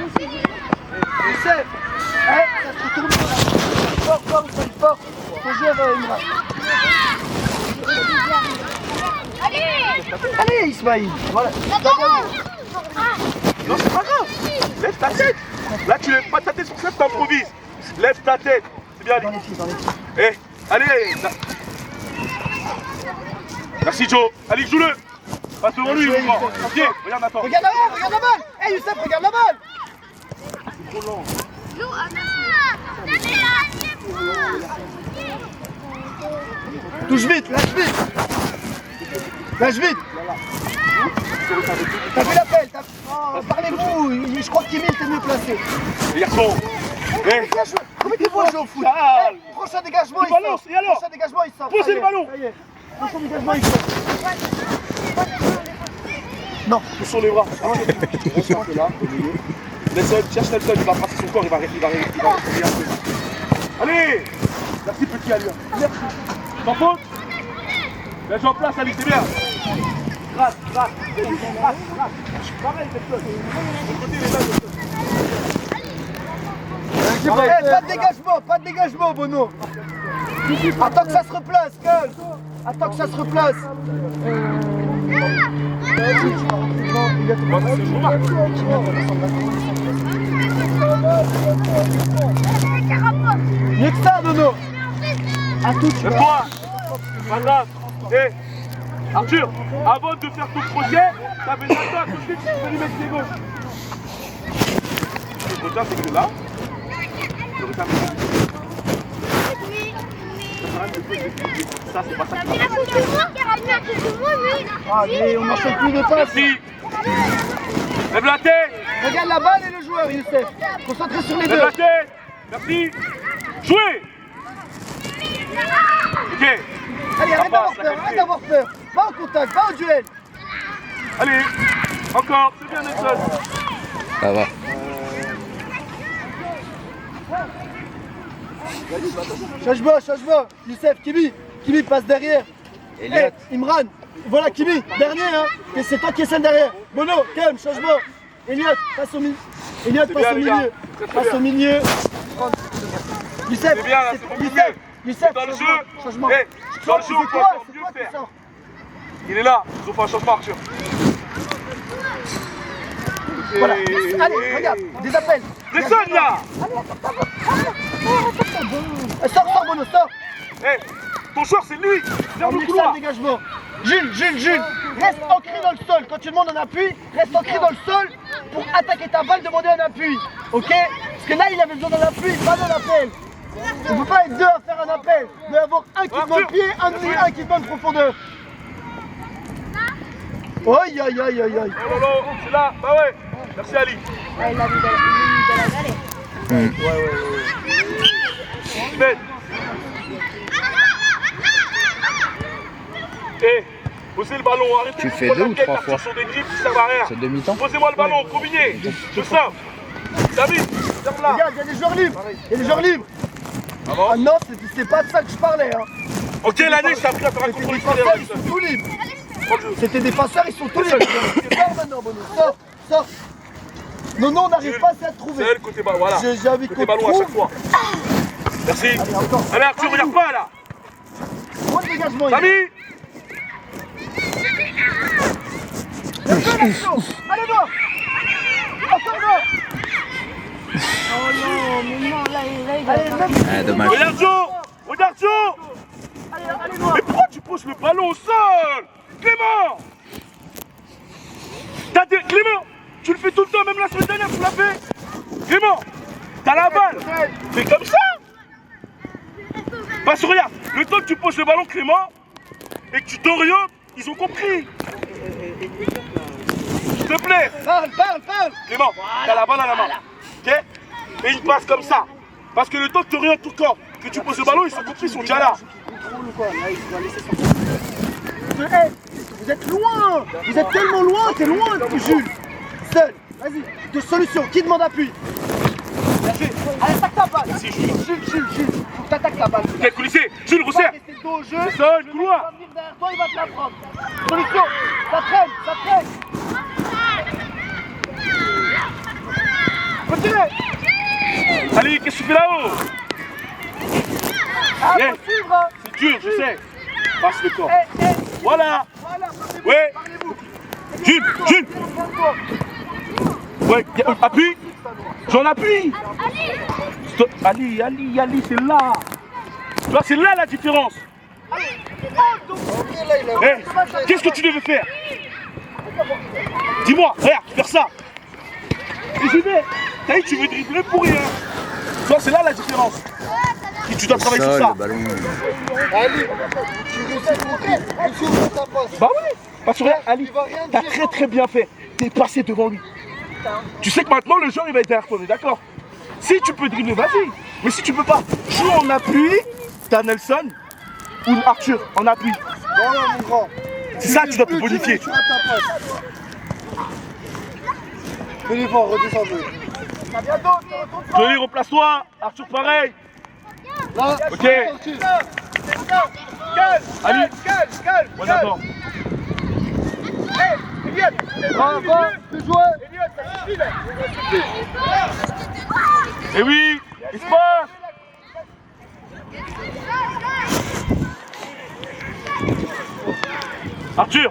Youssef, hey, ça se retourne. Fort, ton joueur Imran. Allez, Ismaïl. Voilà. Non, c'est pas grave. Lève ta tête. Là, tu lèves pas ta tête sur ça, t'improvises. Lève ta tête. C'est bien, Dans Ali. les pieds. Eh, allez. Merci, Joe. Allez, joue-le. Passe devant lui, mon grand. Viens, regarde, Nathan. Regarde la balle. Hey, Youssef, regarde la balle. Trop lent. Touche vite, lâche vite. T'as vu l'appel, parlez-vous, je crois qu'Emile t'es mieux placé. Les garçons. Eh, Remettez-vous à jouer au foot. calme. Prochain dégagement, Il balance, et alors Prochain dégagement, il sort. Posez le ballon. Ça y est. Prochain dégagement, il sort. Non. Pousse sur les bras. Nelson, là, au milieu. Nelson, cherche Nelson, il va passer son corps, il va revenir un peu. Allez. Merci, petit Ali. Merci. T'en faute. Mets-toi en place, Ali, c'est bien. Gratte. Pareil, Nelson. De côté, les mains, Pas de dégagement, Bono. Attends que ça se replace, calme. Attends que ça se replace. Moi, c'est je remarque. Mieux que ça, Bono. À tout, tu vois. Lève-toi. Pas grave. Eh, Arthur, avant de faire ton crochet, t'avais Nathan à côté, tu peux lui mettre les gauches. Le crochet, c'est que là, le retard, ça, c'est pas ça. Allez, on n'enchaîne plus de passes. Merci. Lève la tête. Regarde la balle et le joueur, Youssef. Concentré sur les Lève deux. la tête. merci. Jouez. Ok. Allez, arrête d'avoir peur, arrête d'avoir peur. Va au contact, va au duel. Allez, encore, c'est bien Nelson. Ça va. Change-moi. Youssef, Kimi passe derrière. Elliot. Imran, voilà Kimi, dernier, hein. Et c'est toi qui es celle derrière. Bono, calme, change-moi. Elliot, passe au milieu. Elliot, passe bien, au les gars. milieu. Très, très Passe bien. au milieu. Youssef, C'est bien, là, c'est beaucoup Youssef, mieux. Youssef, Dans le jeu. changement. Eh, dans le jeu, on peut encore mieux faire. Il est là, ils ont fait un changement, Arthur. Voilà, allez, regarde, des appels. Descends là. Sors, Bono, sors. Eh, ton joueur, c'est lui. Vers le Emmenez ça, couloir. le dégagement. Jules, reste ancré dans le sol. Quand tu demandes un appui, reste ancré dans le sol pour attaquer ta balle, demander un appui. Ok? Parce que là, il avait besoin d'un appui, pas d'un appel. On ne peut pas être deux à faire un appel. Il doit y avoir un qui demande pied, un qui demande profondeur. Aïe, aïe, aïe, aïe, aïe. Oh là là, c'est là. Bah ouais. Merci Ali. Ouais, il a mis de la galère. Ben. Eh, posez le ballon, arrêtez Tu de fais prendre deux la ou tête, trois partir fois sur des dribbles qui servent à rien. C'est demi-temps. Posez-moi le ballon, combinez. C'est simple. David, ferme là. Regarde, il y a des joueurs libres. Il y a des joueurs libres. Ah non, c'est pas de ça que je parlais. Hein. Ok, l'année, ça a pris à faire un C'était contrôle des passeurs, ils extérieur. sont tous libres. Prends le jeu. C'était des passeurs, ils sont tous libres. Sors maintenant, Bono. Sors. Non, on n'arrive pas à se trouver. C'est le côté ballon, voilà. J'ai envie Côté qu'on ballon à chaque trouve. fois. Merci. encore. Allez, Arthur, regarde pas là. Moins de dégagement. Samy. Allez, Noir. Encore Noir. Oh non, mais non, là, il Allez, va. même. Ah, dommage. Regarde Joe. Regarde Joe. Allez, Noir. Mais pourquoi tu poses le ballon au sol? Clément. Clément, tu le fais tout le temps, même la semaine dernière, tu l'as fait. Clément, t'as la balle. Fais comme ça. Parce que regarde, le temps que tu poses le ballon, Clément, et que tu t'orientes, ils ont compris. S'il te plaît. Parle. Clément, t'as la balle à la main. Ok? Et il passe comme ça. Parce que le temps que tu orientes tout le corps, que tu poses le ballon, ils ont compris, ils sont déjà là. Vous êtes loin. Vous êtes tellement loin, t'es loin, Jules. Seul. Vas-y. De solution. Qui demande appui? Merci. Allez, attaque ta balle. Merci, Jules. Jules. Faut que t'attaques ta balle. Ok, coulissé. Jules, Tu vas resserre. rester dos au jeu. C'est ça, le mec couloir. va venir derrière toi, il va te la prendre. Solution. Ça traîne. Continuez. Allez, qu'est-ce que tu fais là-haut? Ah, Eh. faut suivre. Hein. C'est dur, je sais. Passe le corps. Eh. Voilà. Voilà, parlez-vous. Ouais. Parlez-vous. Jules. Ouais, appuie. J'en appuie. Stop. Ali, c'est là. Tu vois, c'est là la différence. Eh, qu'est-ce que tu devais faire? Dis-moi, regarde, faire ça. Et j'y vais. T'as dit, tu veux dribbler pour rien. Tu vois, c'est là la différence. Et tu dois travailler sur Sol, ça. le ballon. Ali, tu réussis ta passe. Bah oui. Parce que regarde, Ali, t'as très bien fait. T'es passé devant lui. Tu sais que maintenant le joueur il va être derrière toi, on est d'accord? Si tu peux dribbler, vas-y. Mais si tu peux pas, joue en appui, t'as Nelson ou Arthur en appui. Voilà, mon grand. C'est ça que tu dois te bonifier. Tu rates ta passe. Fais l'effort, redescendez. Johnny, replace-toi. Arthur, pareil. Là, Ok. sorti. Ali, on attend. Va, fais jouer. Et oui, il se passe. Arthur,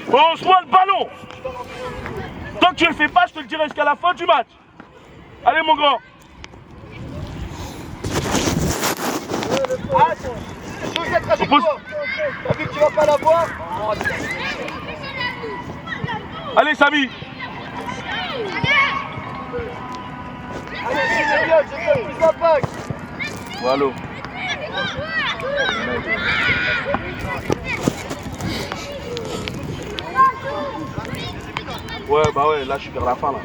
pose-moi le ballon. Tant que tu le fais pas, je te le dirai jusqu'à la fin du match. Allez mon grand. Repose. T'as vu que tu vas pas l'avoir? Allez Samy. Allez, je fais plus la bague. Voilà. Ouais, bah ouais, là je suis vers la fin là.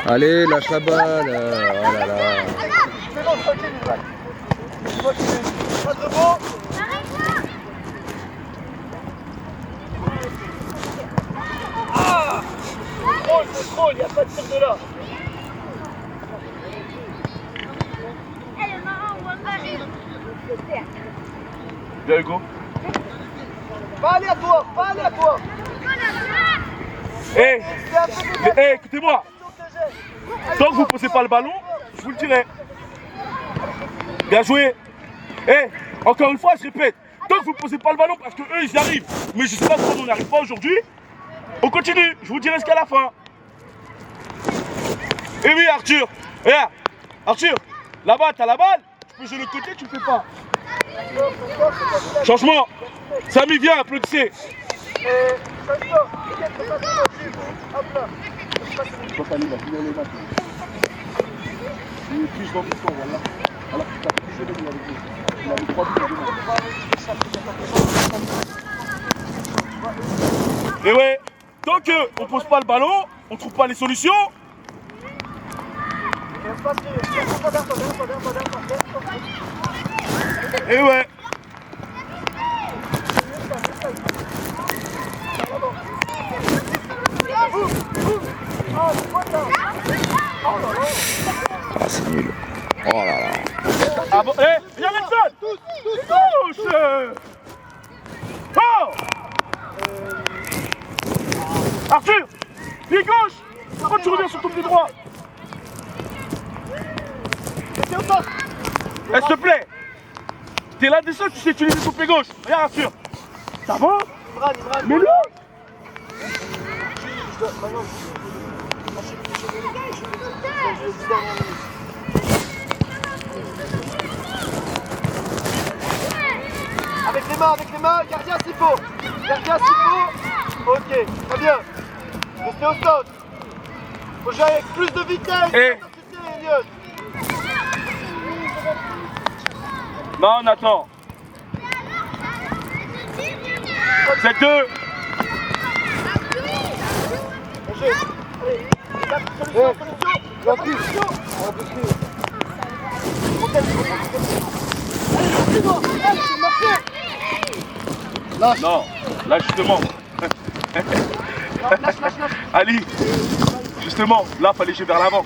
Allez, lâche la balle. Oh là là. C'est bon, tranquille, Imran. C'est moi qui vais. Pas de rebond. Ah, contrôle, il n'y a pas de tir de là. Bien Hugo. Pas aléatoire, pas aléatoire. Eh, écoutez-moi. Tant que vous ne posez pas le ballon, je vous le dirai. Bien joué. Eh, encore une fois, je répète. Tant que vous ne posez pas le ballon, parce qu'eux, ils y arrivent. Mais je ne sais pas pourquoi on n'y arrive pas aujourd'hui. On continue. Je vous dirai jusqu'à la fin. Eh oui, Arthur. Regarde. Arthur, là-bas, t'as la balle. Tu peux jouer le côté, tu ne le fais pas. Changement. Samy, viens, applaudissez. Et ouais, tant qu'on ne pose pas le ballon, on ne trouve pas les solutions. Et ouais. Ah, c'est nul. Oh là là. Ah bon, eh, il y a Nelson. Touche. Oh. Arthur, pied gauche. Pourquoi tu reviens sur ton pied droit? Eh, s'il te plaît. T'es là dessus, tu sais utiliser ton pied gauche. Regarde Arthur. Ça va? Mais non. Avec les mains, gardien s'il faut. Gardien s'il faut. Ok, très bien. Restez au stade. Faut jouer avec plus de vitesse. Eh. Non, Nathan. C'est deux. Lâche. Non, là justement. Ali, justement, là fallait jouer vers l'avant. Ok?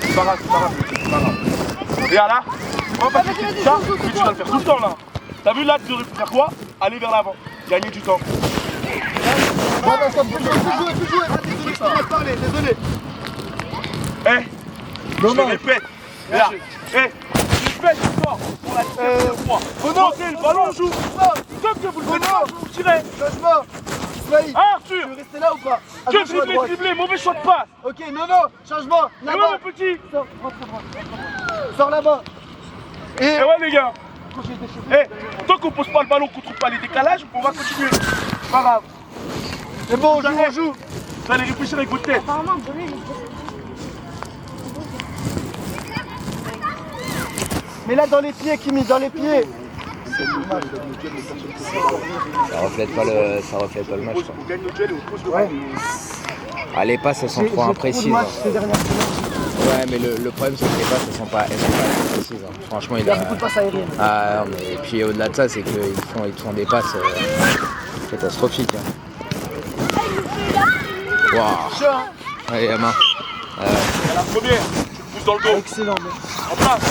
C'est pas grave, c'est pas grave, c'est pas grave. Regarde là, on va pas faire ça, mais tu dois le faire tout le temps là. T'as vu là, tu devrais faire quoi? Aller vers l'avant, gagner du temps. Non, stop, plus jouer. Ah, désolé, je t'en ai parlé, désolé. Je te répète, regarde, je répète encore pour la deuxième fois. Posez le ballon, on joue. Tant que vous le faites pas, vous tirez. Changement. Ismaïl, Ah, Arthur, tu veux rester là ou pas? À tu gauche ou à droite? dribblé, mauvais choix de passe. Ok, non, changement. Et ouais, Là-bas. mon petit. Sors là-bas. Et ouais, les gars. Tant qu'on pose pas le ballon, qu'on trouve pas les décalages, on va continuer. C'est pas grave. C'est bon, on joue. Vous allez réfléchir avec votre tête. Apparemment, Bonnet, il est Mais là, dans les pieds, Kimi, dans les pieds. Ça reflète pas le match. Ça. On gagne le duel et on pose le ballon. Ah, les passes, elles sont trop imprécises. Hein. Ces dernières semaines. Ouais, mais le problème, c'est que les passes, elles sont pas précises. Hein. Franchement, Il y a beaucoup de passes aériennes. Ah non, mais puis au-delà de ça, c'est qu'ils font des passes catastrophiques. Hein. Waouh. Allez, la main. À la première, tu le pousses dans le dos. Excellent, mec. En place.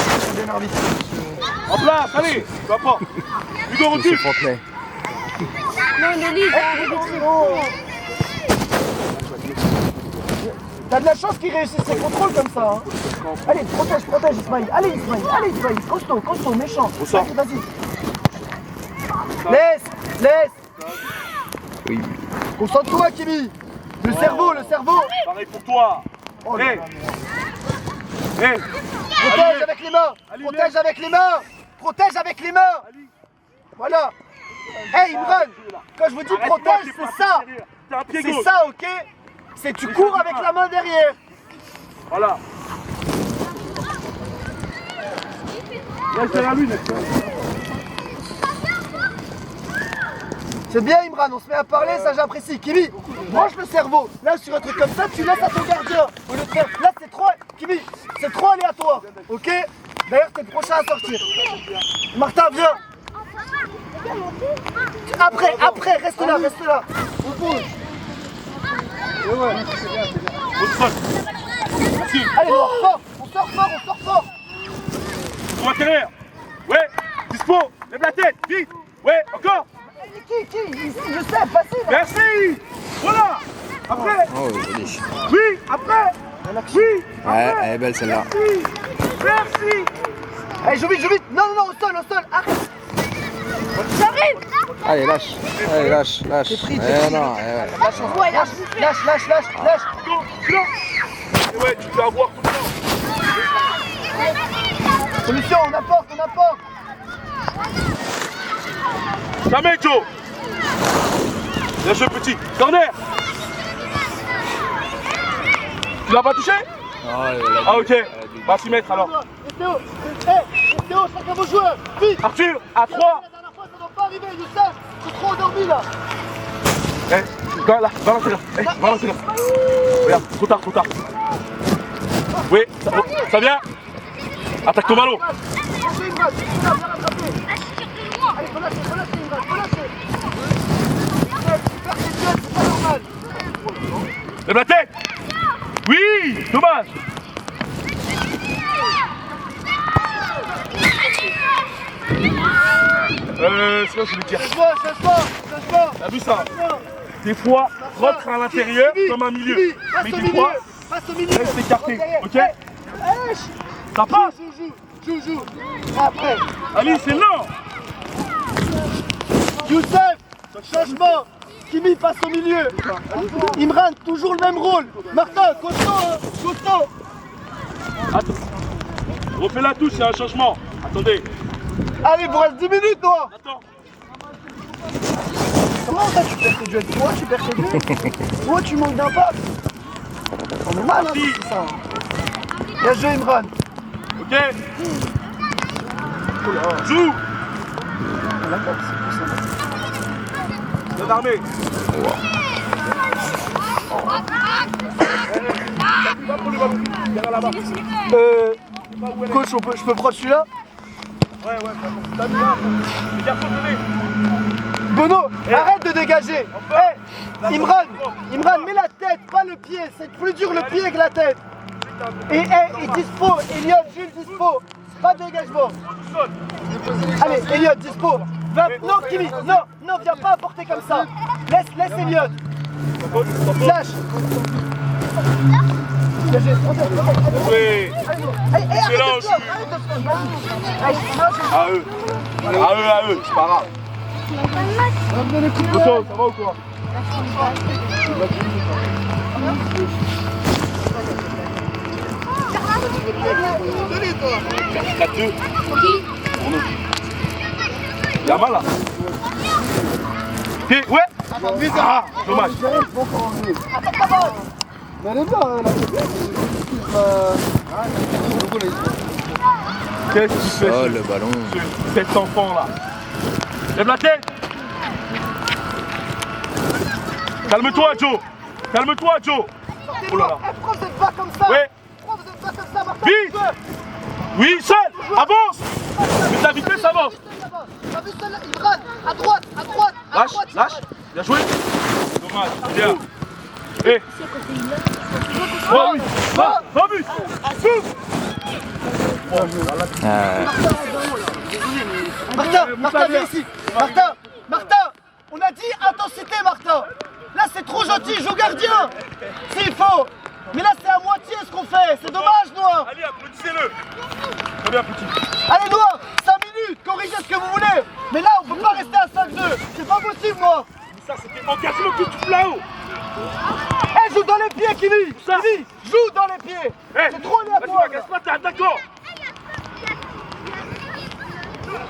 En place, allez. Tu vas pas. Hugo, Monsieur recule. Fontenay. Non, Nelly, il va arriver très fort. T'as de la chance qu'il réussisse ses contrôles comme ça. Hein. Allez, protège Ismaïl. Allez Ismaïl, costaud, méchant. sort. Vas-y. Laisse. Oui. Concentre-toi, Kimi. Le cerveau. Pareil pour toi. Oh là là. Protège avec les mains. Protège avec les mains. Voilà. Hey, Imran, quand je vous dis protège, c'est ça. T'as un pied C'est gauche. ça, ok? C'est tu cours avec la main derrière. Voilà. Là, c'est à lui, C'est bien Imran, on se met à parler, ça j'apprécie. Kimi, branche le cerveau. Là sur un truc comme ça, tu laisses à ton gardien. Au lieu de faire. Là c'est trop. Kimi, c'est trop aléatoire. Ok? D'ailleurs t'es le prochain à sortir. Martin, viens. Après, reste là. On bouge. Autre faute. Merci. Allez, Noir, fort. On sort fort. On va tenir. Ouais, dispo. Lève la tête, vite. Ouais, encore. Qui Ici, Youssef, facile. Merci. Voilà. Après. Oh, joli. Oui, après. Oui. Ouais, elle est belle celle-là. Merci. Allez, joue vite. Non, au sol. Arrête. Allez, lâche. T'es pris. Non, ouais. Lâche. Go. Et ouais, tu peux avoir tout le temps. Solution, on apporte. Jamais, Joe. Bien joué, petit. Corner. Tu l'as pas touché? Ah, ok. Va s'y mettre alors. Théo, chacun vos joueurs. Vite. Arthur, à 3. La dernière fois, ça doit pas arriver, Youssef. C'est trop endormi là. Balance-le. Balance-le. Regarde, trop tard. Oui, ça vient. Attaque ton ballon. Allez, relâchez, Imran. Super, c'est pas normal. Lève la tête. Oui, dommage. C'est quoi je voulais dire? Change pas. T'as vu ça? Des fois, rentre à l'intérieur comme un milieu. Mais des fois, passe au milieu. laisse t'écarter, ok? Ça passe. Joue. Après. Ali, c'est lent. Youssef, changement. Kimi passe au milieu. Imran, toujours le même rôle. Martin, costaud. Attends. Refais la touche, il y a un changement. Attendez. Allez, il vous reste 10 minutes, toi. Attends. Comment ça, tu perds tes duels? Toi, tu perds tes duels. Toi, tu manques d'impact. On est mal, hein, c'est ça. Bien joué, Imran. Ok. Joue. Bien armé. Coach, je peux prendre celui-là? Ouais. Les garçons, venez. Bono, arrête de dégager. Imran, mets la tête, pas le pied. C'est plus dur le pied que la tête. Et dispo, Elliot, Jules, dispo. Pas de dégagement. Allez, Elliot, dispo. Non, Kimi, non, viens pas apporter comme ça. Laisse Elliot. Lâche. Oui. Excellent, Jules. À eux, c'est pas grave. Attention, ça va ou quoi? Il y a mal là. Ouais. Ah, dommage. Mais elle est bien, Qu'est-ce que tu fais? Oh, le ballon. Cet enfant là. Lève la tête. Calme-toi, Joe. Oh là là. Pourquoi vous êtes pas comme ça? Ouais. Pourquoi vous êtes pas comme ça, Martin? Vite. Oui, seul. Avance. Mais ta vitesse avance. T'as vu celle-là? Imran, à droite. Lâche. Bien joué. Dommage. Bien. Eh. Oh oui. Va, but. Martin, viens ici. Martin, on a dit intensité, Martin. Là, c'est trop gentil, joue gardien. S'il faut. Mais là, c'est à moitié ce qu'on fait. C'est dommage, Noir. Allez, applaudissez-le. Très bien, petit. Allez, Noir, 5 minutes, corrigez ce que vous voulez. Mais là, on peut pas rester à 5-2. C'est pas possible, Noir. Ça, c'était engagement que tu fous là-haut. Joue dans les pieds, Kimi. Kimi, joue dans les pieds. C'est trop aléatoire. Vas-y, casse pas, t'es attaquant.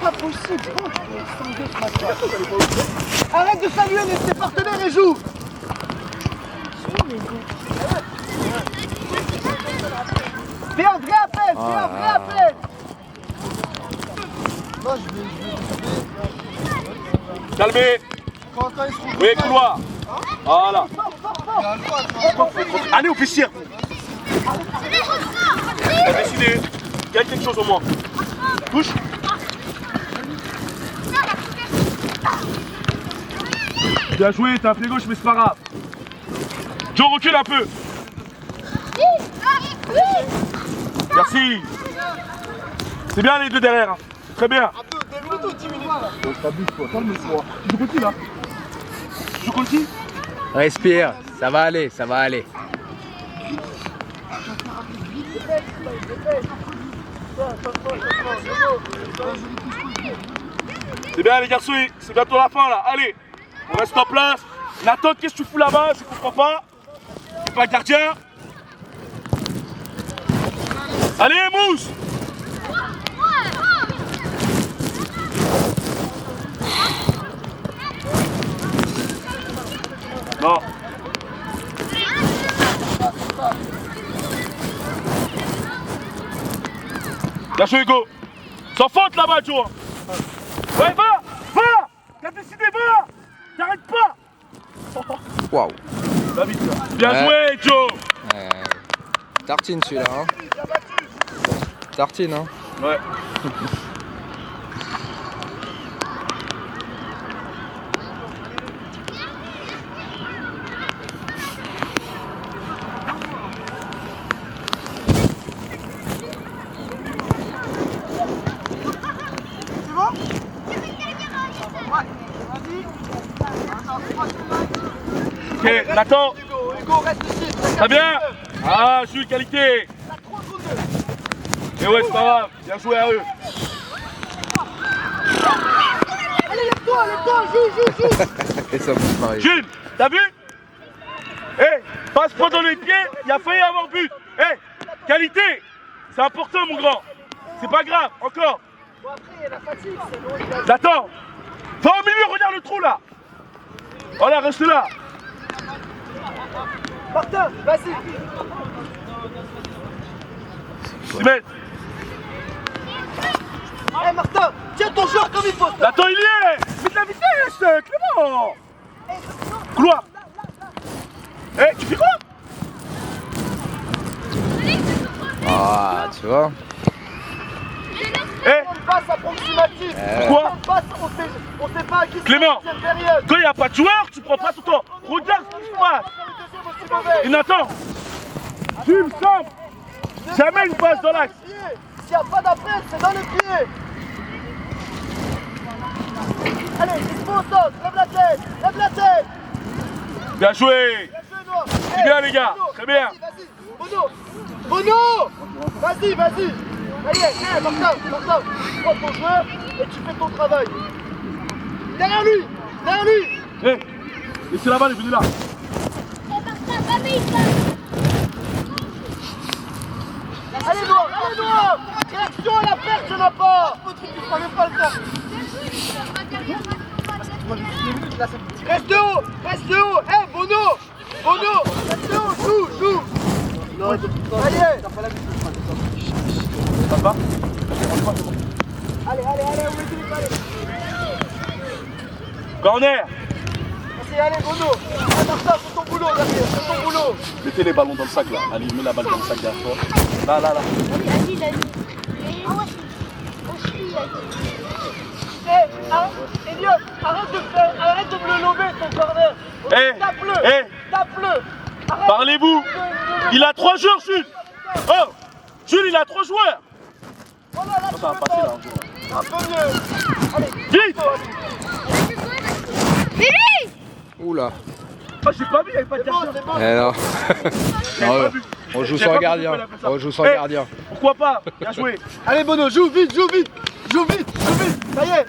Pas possible. Arrête de saluer tes partenaires et joue. Fais un vrai appel. Calmez. Oui, couloir. Voilà. Allez au vestiaire. T'as décidé. Gagne quelque chose au moins. Touche. Bien joué, t'as un pied gauche, mais c'est pas grave. Joe, recule un peu. Merci. C'est bien les deux derrière. Hein. Très bien. Tu joues contre là? Tu joues contre qui? Respire, ça va aller, ça va aller. C'est bien les garçons, c'est bientôt la fin là. Allez, on reste en place. Nathan, qu'est-ce que tu fous là-bas? Je comprends pas. C'est pas gardien. Allez, Mousse. Non. Bien joué, Hugo. Sans faute là-bas, Joe. Ouais, va. T'as décidé, va. T'arrêtes pas. Waouh. Va vite, là. Bien joué, Joe. Tartine celui-là. Hein. Tartine, hein. Ouais. Ok, Nathan. Hugo, reste ici. Très bien. Ah, Jules, qualité. Et ouais, c'est pas grave. Bien joué à eux. Allez, lève-toi, joue. Et ça pousse Marie. Jules, t'as vu? Passe pas dans les pieds, il a failli avoir but. Qualité. C'est important, mon grand. C'est pas grave, encore. Bon, après, il y a la fatigue, c'est bon. Nathan, va au milieu, regarde le trou là. Voilà, reste là. Martin, vas-y. 6 mètres. Martin, tiens ton joueur comme il faut. Nathan, il y est. Mets de la vitesse, Clément. Couloir. Tu fais quoi? Ah, tu vois. On passe approximative. Pourquoi? On sait pas à qui c'est. Clément, la deuxième période. quand il n'y a pas de joueur, tu prends pas tout le temps. Regarde ce qui se passe. Et Nathan, Jules, simple. Jamais une passe dans l'axe. S'il n'y a pas d'appel, c'est dans les pieds. Allez, dispo au centre, lève la tête, lève la tête. Bien joué. C'est bien les gars, très bien. Vas-y, Bono, vas-y. Allez, Martin, tu prends ton joueur et tu fais ton travail. Derrière lui. Laissez la balle, venez là. Allez, Noir. Réaction à la perte, il n'y en a pas. Tu ne pas le faire. Reste haut. Bono, reste haut, joue. Allez. Ça va? Allez, où est-il? Allez. Corner. Allez, Bono. Martin, c'est ton boulot, derrière, c'est ton boulot. Mettez les ballons dans le sac là. Allez, mets la balle dans le sac derrière toi. Là. Elliot, arrête de me le lober ton corner. Tape-le. Parlez-vous. Il a 3 joueurs, Jules. Oh, Jules, il a 3 joueurs. Voilà, là, Ça va passer là. un peu mieux. Allez, Vite. Oula. Ah, j'ai pas vu, il n'y avait pas de gardien. c'est bon. Eh non. J'avais pas vu. On joue J'ai sans pas gardien. compris qu'on appelle ça. On joue sans Eh, gardien. Pourquoi pas? Bien joué. Allez, Bono, joue vite. Ça y est.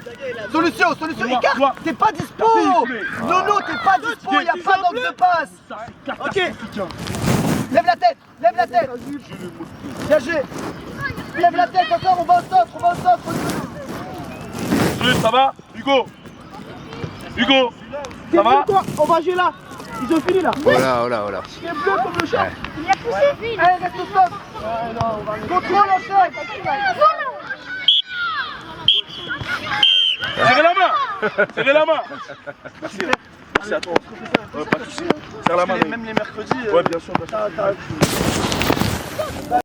Solution. Écarte, Toi. t'es pas dispo. Merci, Nono, t'es pas dispo, il n'y a pas d'angle de passe. Ok. Lève la tête. Bien joué. Lève la tête encore, on va au centre. Jules, ça va? Hugo, ça va? On va jouer là. Ils ont fini là. Oh là. Il est bleu comme le chat. Ouais. Il a poussé. Allez, reste au stop. Contrôle en chef. Serrez la main. Serrez la main. Merci. Merci à toi. Pas de soucis. Serre la main. Même les mercredis. Ouais, bien sûr. Bien sûr.